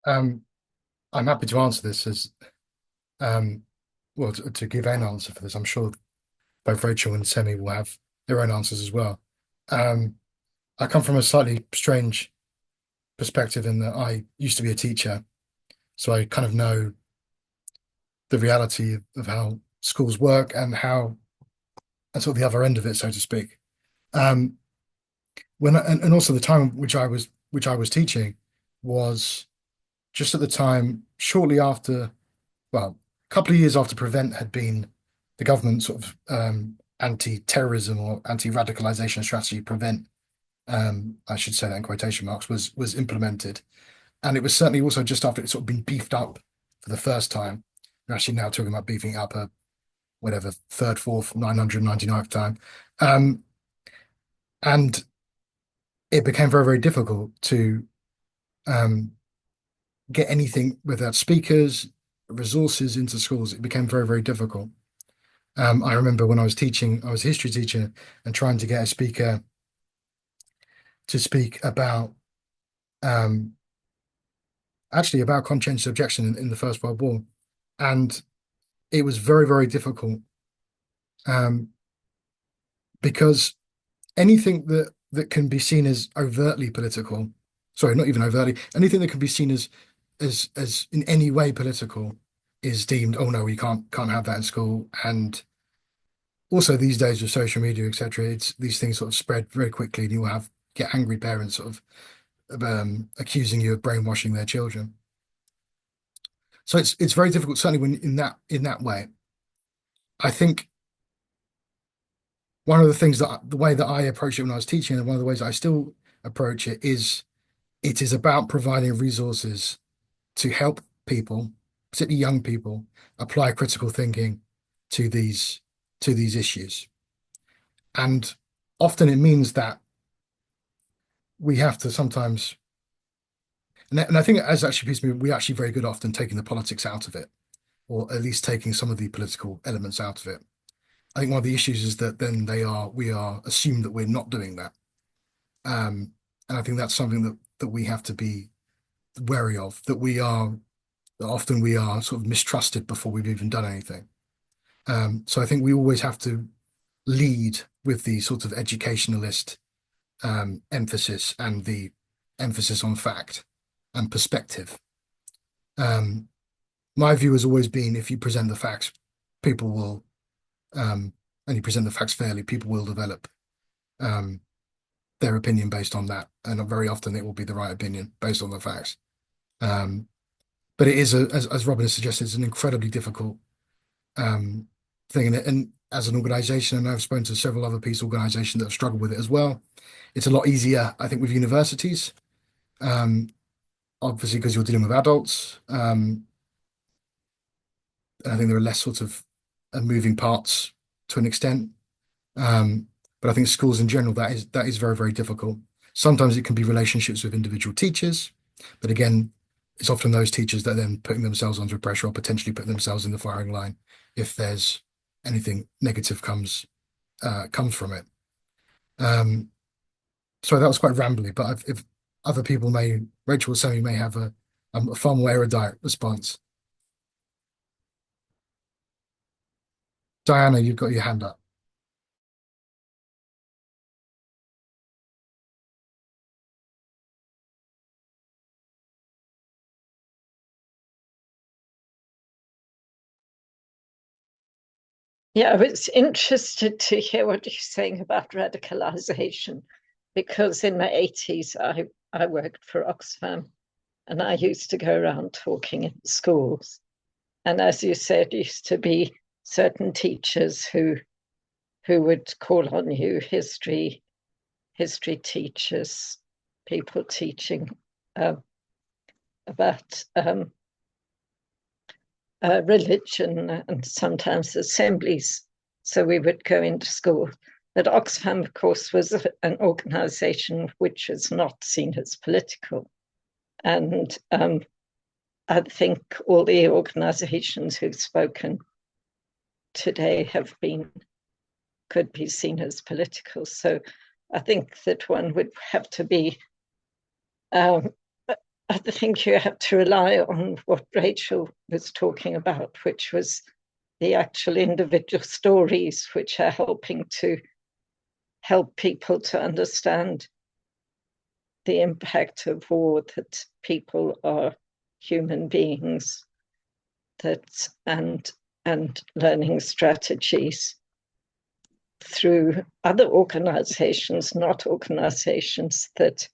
A: I'm happy to answer this as well, to give an answer for this. I'm sure both Rachel and Semih will have their own answers as well. I come from a slightly strange perspective in that I used to be a teacher, so I kind of know the reality of how schools work and sort of the other end of it, so to speak. And also the time which I was teaching was just at the time shortly after, well, a couple of years after Prevent had been, the government sort of anti-terrorism or anti-radicalization strategy, prevent, I should say that in quotation marks, was implemented. And it was certainly also just after it sort of been beefed up for the first time. We're actually now talking about beefing up a whatever third, fourth, 999th time. And it became very, very difficult to get anything without speakers, resources into schools. It became very, very difficult. I remember when I was teaching, I was a history teacher and trying to get a speaker to speak about actually about conscientious objection in the First World War. And it was very, very difficult because anything that can be seen as overtly political, sorry, not even overtly, anything that can be seen as in any way political is deemed, oh no, you can't have that in school. And also these days with social media, etc., it's these things sort of spread very quickly, and you will get angry parents sort of accusing you of brainwashing their children. So it's very difficult, certainly when in that way. I think one of the things the way that I approach it when I was teaching, and one of the ways I still approach it is about providing resources to help people, particularly young people, apply critical thinking to these issues. And often it means that we have to sometimes, and I think as actually piece we're actually very good often taking the politics out of it, or at least taking some of the political elements out of it. I think one of the issues is that then we are assumed that we're not doing that. And I think that's something that we have to be wary of, that often we are sort of mistrusted before we've even done anything. So I think we always have to lead with the sort of educationalist emphasis and the emphasis on fact and perspective. My view has always been, if you present the facts, people will, and you present the facts fairly, people will develop their opinion based on that. And very often it will be the right opinion based on the facts. But it is, as Robin has suggested, it's an incredibly difficult thing. And as an organization, and I've spoken to several other peace organizations that have struggled with it as well, it's a lot easier, I think, with universities, obviously because you're dealing with adults. I think there are less sort of moving parts to an extent. But I think schools in general, that is very, very difficult. Sometimes it can be relationships with individual teachers, but again, it's often those teachers that are then putting themselves under pressure or potentially putting themselves in the firing line if there's anything negative comes from it. So that was quite rambly, but if other people Rachel or Semih may have a far more erudite response. Diana, you've got your hand up.
F: Yeah, I was interested to hear what you're saying about radicalization, because in my 80s, I worked for Oxfam, and I used to go around talking in schools. And as you said, used to be certain teachers who would call on you, history teachers, people teaching about religion and sometimes assemblies. So we would go into school. But Oxfam, of course, was an organization which was not seen as political. And I think all the organizations who've spoken today could be seen as political. So I think that one would have to be, I think you have to rely on what Rachel was talking about, which was the actual individual stories which are helping to help people to understand the impact of war, that people are human beings, and learning strategies through other organizations, not organizations that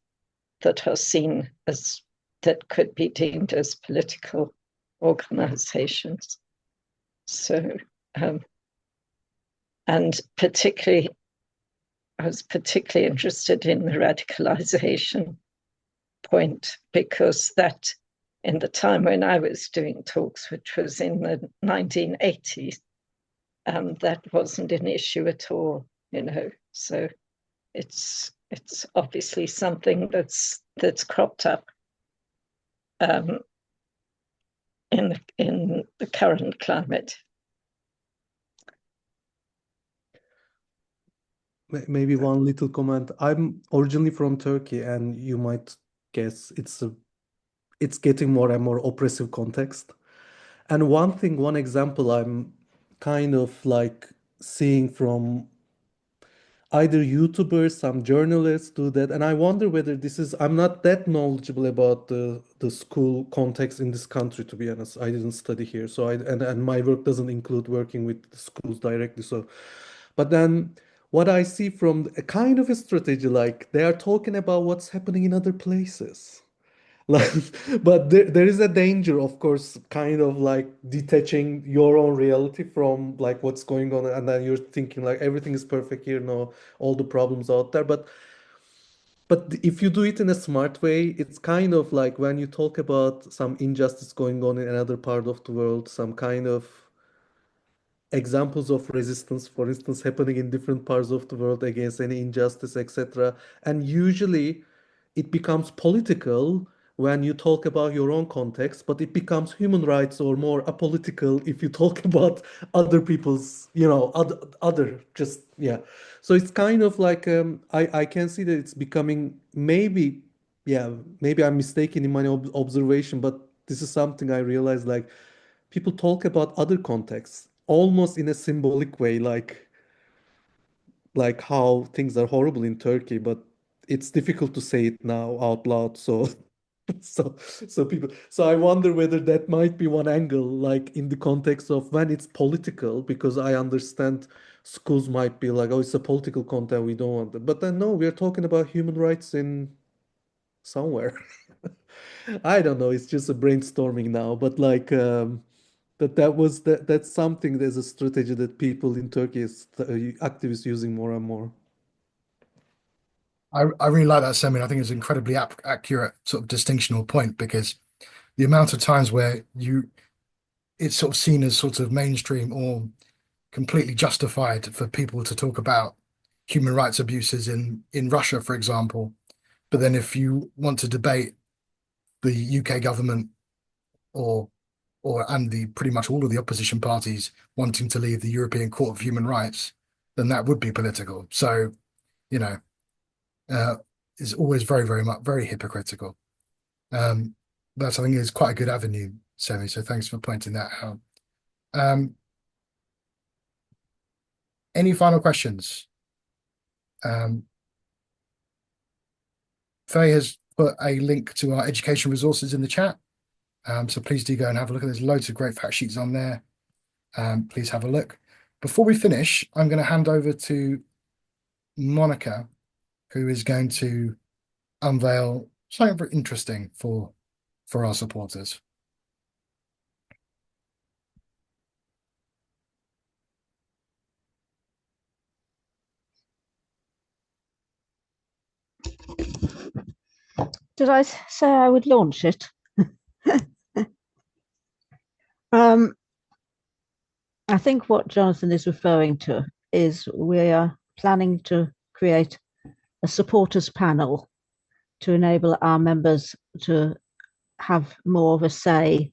F: are seen as, that could be deemed as political organizations. So And I was particularly interested in the radicalization point, because that, in the time when I was doing talks, which was in the 1980s, that wasn't an issue at all, So it's obviously something that's cropped up in the current climate.
C: Maybe one little comment. I'm originally from Turkey, and you might guess it's getting more and more oppressive context. And one example I'm kind of like seeing from either YouTubers, some journalists do that, and I wonder whether this is. I'm not that knowledgeable about the school context in this country, to be honest. I didn't study here, so and my work doesn't include working with the schools directly. So, but then what I see from a kind of a strategy, like they are talking about what's happening in other places. Like, but there is a danger, of course, kind of like detaching your own reality from like what's going on, and then you're thinking like everything is perfect here, no, all the problems out there. But if you do it in a smart way, it's kind of like when you talk about some injustice going on in another part of the world, some kind of examples of resistance, for instance, happening in different parts of the world against any injustice, etc. And usually it becomes political when you talk about your own context, but it becomes human rights or more apolitical if you talk about other people's, other just, yeah. So it's kind of like I can see that it's becoming maybe, yeah, maybe I'm mistaken in my observation, but this is something I realized, like people talk about other contexts almost in a symbolic way, like how things are horrible in Turkey, but it's difficult to say it now out loud. So so I wonder whether that might be one angle, like in the context of when it's political, because I understand schools might be like, oh, it's a political content, we don't want it. But then no, we're talking about human rights in somewhere. I don't know, it's just a brainstorming now, but like that's something, there's a strategy that people in Turkey is activists using more and more.
A: I really like that, Semih. I think it's an incredibly accurate sort of distinction or point, because the amount of times where it's sort of seen as sort of mainstream or completely justified for people to talk about human rights abuses in Russia, for example. But then if you want to debate the UK government or and the pretty much all of the opposition parties wanting to leave the European Court of Human Rights, then that would be political. So, you know, uh, it's always very, very much very hypocritical. That's, I think, is quite a good avenue, Semih. So thanks for pointing that out. Any final questions? Faye has put a link to our education resources in the chat. So please do go and have a look. There's loads of great fact sheets on there. Please have a look. Before we finish, I'm going to hand over to Monica, who is going to unveil something very interesting for our supporters.
E: Did I say I would launch it? I think what Jonathan is referring to is we are planning to create a supporters panel to enable our members to have more of a say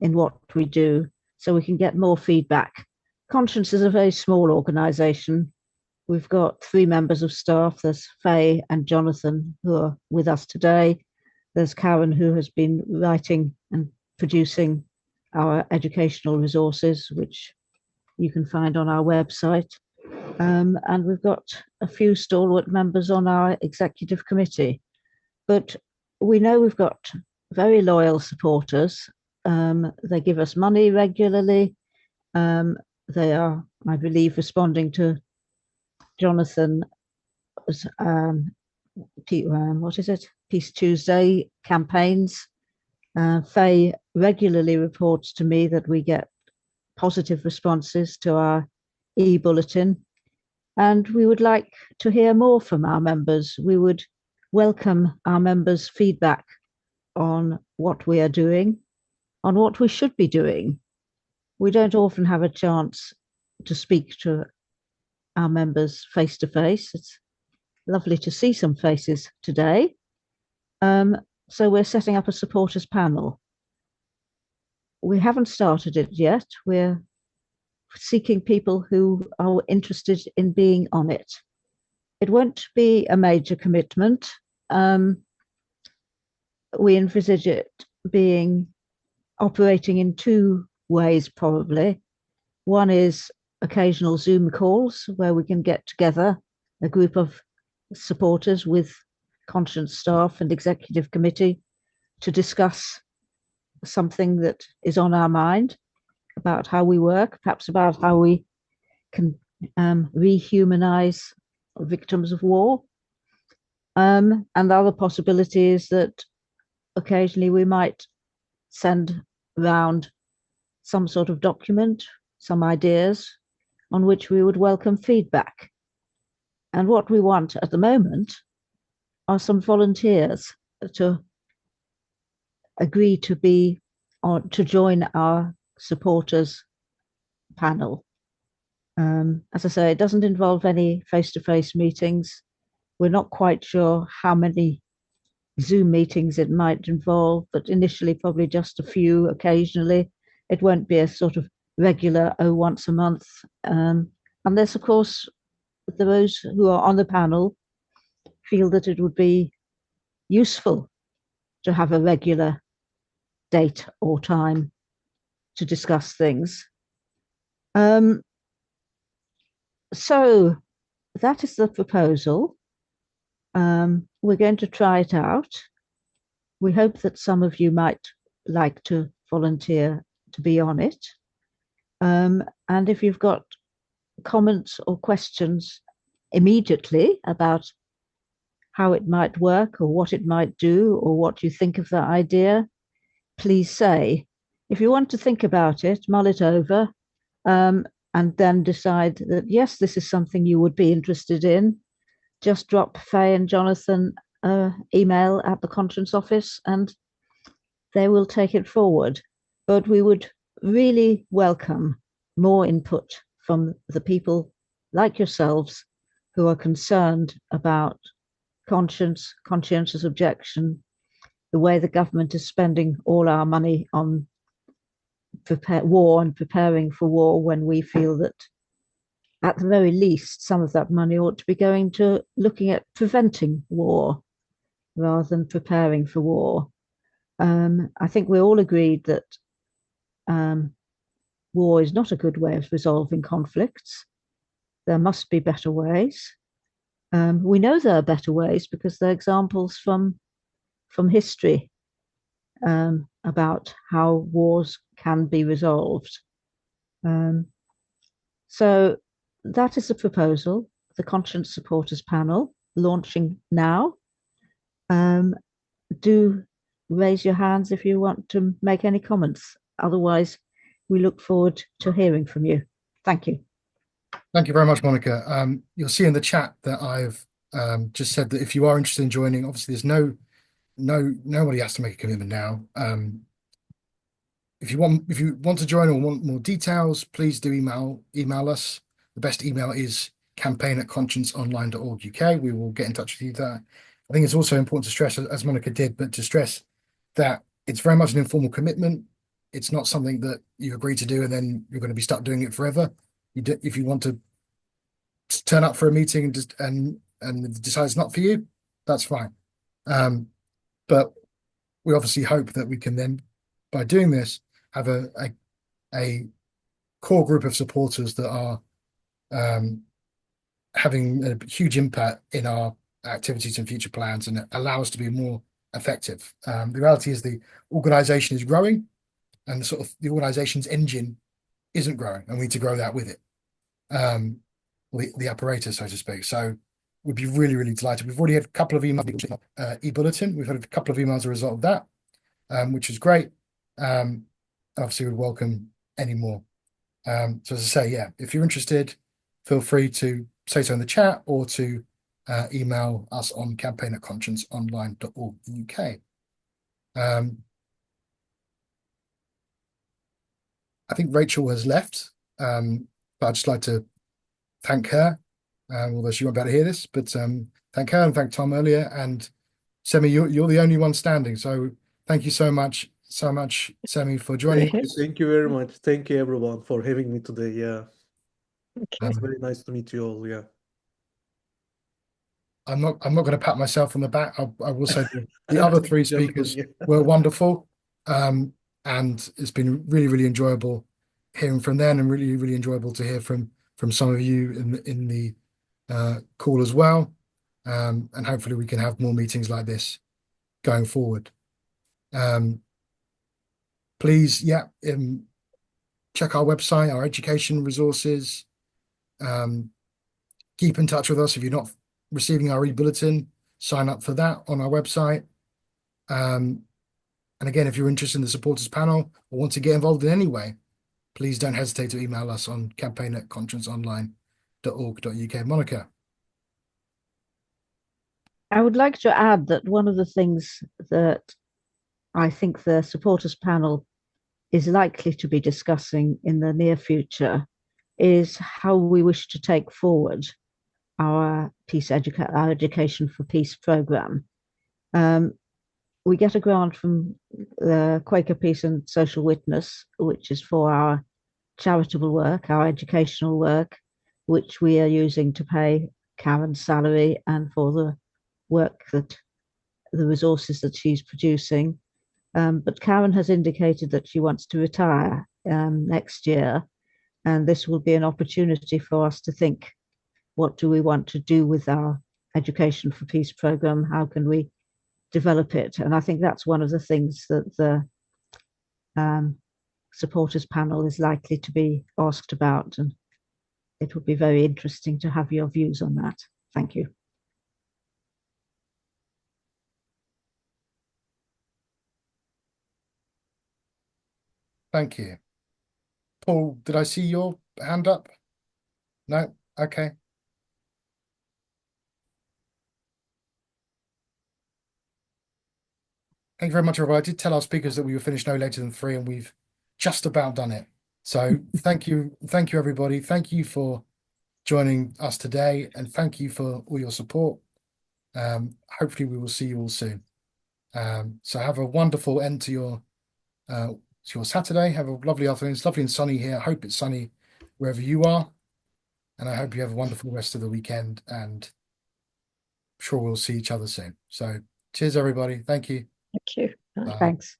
E: in what we do, so we can get more feedback. Conscience is a very small organisation. We've got 3 members of staff. There's Faye and Jonathan, who are with us today. There's Karen, who has been writing and producing our educational resources, which you can find on our website. And we've got a few stalwart members on our executive committee. But we know we've got very loyal supporters. They give us money regularly. They are, I believe, responding to Jonathan's what is it? Peace Tuesday campaigns. Faye regularly reports to me that we get positive responses to our e-bulletin. And we would like to hear more from our members. We would welcome our members' feedback on what we are doing, on what we should be doing. We don't often have a chance to speak to our members face to face. It's lovely to see some faces today. So we're setting up a supporters panel. We haven't started it yet. We're seeking people who are interested in being on it. It won't be a major commitment. We envisage it being operating in two ways, probably. One is occasional Zoom calls where we can get together, a group of supporters with conscience staff and executive committee, to discuss something that is on our mind about how we work, perhaps about how we can rehumanize victims of war. And the other possibility is that occasionally we might send around some sort of document, some ideas on which we would welcome feedback. And what we want at the moment are some volunteers to agree to be on to join our supporters panel. As I say, it doesn't involve any face-to-face meetings. We're not quite sure how many Zoom meetings it might involve, but initially probably just a few occasionally. It won't be a sort of regular, once a month. Unless, of course, those who are on the panel feel that it would be useful to have a regular date or time to discuss things. So that is the proposal. We're going to try it out. We hope that some of you might like to volunteer to be on it. And if you've got comments or questions immediately about how it might work or what it might do or what you think of the idea, please say. If you want to think about it, mull it over, and then decide that, yes, this is something you would be interested in, just drop Faye and Jonathan email at the conscience office and they will take it forward. But we would really welcome more input from the people like yourselves who are concerned about conscientious objection, the way the government is spending all our money on war and preparing for war, when we feel that at the very least some of that money ought to be going to looking at preventing war rather than preparing for war. I think we all agreed that war is not a good way of resolving conflicts. There must be better ways. We know there are better ways because there are examples from history about how wars can be resolved. So that is the proposal, the Conscience Supporters Panel, launching now. Do raise your hands if you want to make any comments. Otherwise, we look forward to hearing from you. Thank you.
A: Thank you very much, Monica. You'll see in the chat that I've just said that if you are interested in joining, obviously there's nobody has to make a commitment now. If you want to join or want more details, please do email us. The best email is campaign@conscienceonline.org.uk. We will get in touch with you there. I think it's also important to stress, as Monica did, but to stress that it's very much an informal commitment. It's not something that you agree to do and then you're going to be stuck doing it forever. If you want to turn up for a meeting and decide it's not for you, that's fine. But we obviously hope that we can then, by doing this, have a core group of supporters that are having a huge impact in our activities and future plans, and allow us to be more effective. The reality is the organisation is growing, and the organisation's engine isn't growing, and we need to grow that with it. The apparatus, so to speak. So we'd be really, really delighted. We've already had a couple of emails, e-bulletin. We've had a couple of emails as a result of that, which is great. Obviously, we'd welcome any more. So as I say, yeah, if you're interested, feel free to say so in the chat or to email us on campaign@conscienceonline.org.uk. I think Rachel has left, but I'd just like to thank her, although she won't be able to hear this, but thank her and thank Tom earlier. And Semih, you're the only one standing, so thank you so much, Semih, for joining us.
C: Thank you very much. Thank you, everyone, for having me today. Yeah,
F: Okay.
C: it's very nice to meet you all. Yeah.
A: I'm not going to pat myself on the back. I will say the other three speakers
C: Definitely.
A: were wonderful, and it's been really, really enjoyable hearing from them, and really, really enjoyable to hear from some of you in the call as well. And hopefully we can have more meetings like this going forward. Please, check our website, our education resources. Keep in touch with us if you're not receiving our e-bulletin. Sign up for that on our website. And again, if you're interested in the supporters panel or want to get involved in any way, please don't hesitate to email us on campaign@conscienceonline.org.uk. Monica.
E: I would like to add that one of the things that I think the supporters panel is likely to be discussing in the near future is how we wish to take forward our our Education for Peace program. We get a grant from the Quaker Peace and Social Witness, which is for our charitable work, our educational work, which we are using to pay Karen's salary and for the work that the resources that she's producing. But Karen has indicated that she wants to retire next year, and this will be an opportunity for us to think, what do we want to do with our Education for Peace program? How can we develop it? And I think that's one of the things that the supporters panel is likely to be asked about, and it would be very interesting to have your views on that. Thank you.
A: Thank you. Paul, did I see your hand up? No? Okay. Thank you very much, everybody. I did tell our speakers that we would finish no later than 3, and we've just about done it. So thank you, everybody. Thank you for joining us today, and thank you for all your support. Hopefully we will see you all soon. So have a wonderful end to your Saturday. Have a lovely afternoon. It's lovely and sunny here. I hope it's sunny wherever you are. And I hope you have a wonderful rest of the weekend, and I'm sure we'll see each other soon. So cheers, everybody. Thank you.
F: Thank you.
A: Bye.
E: Thanks.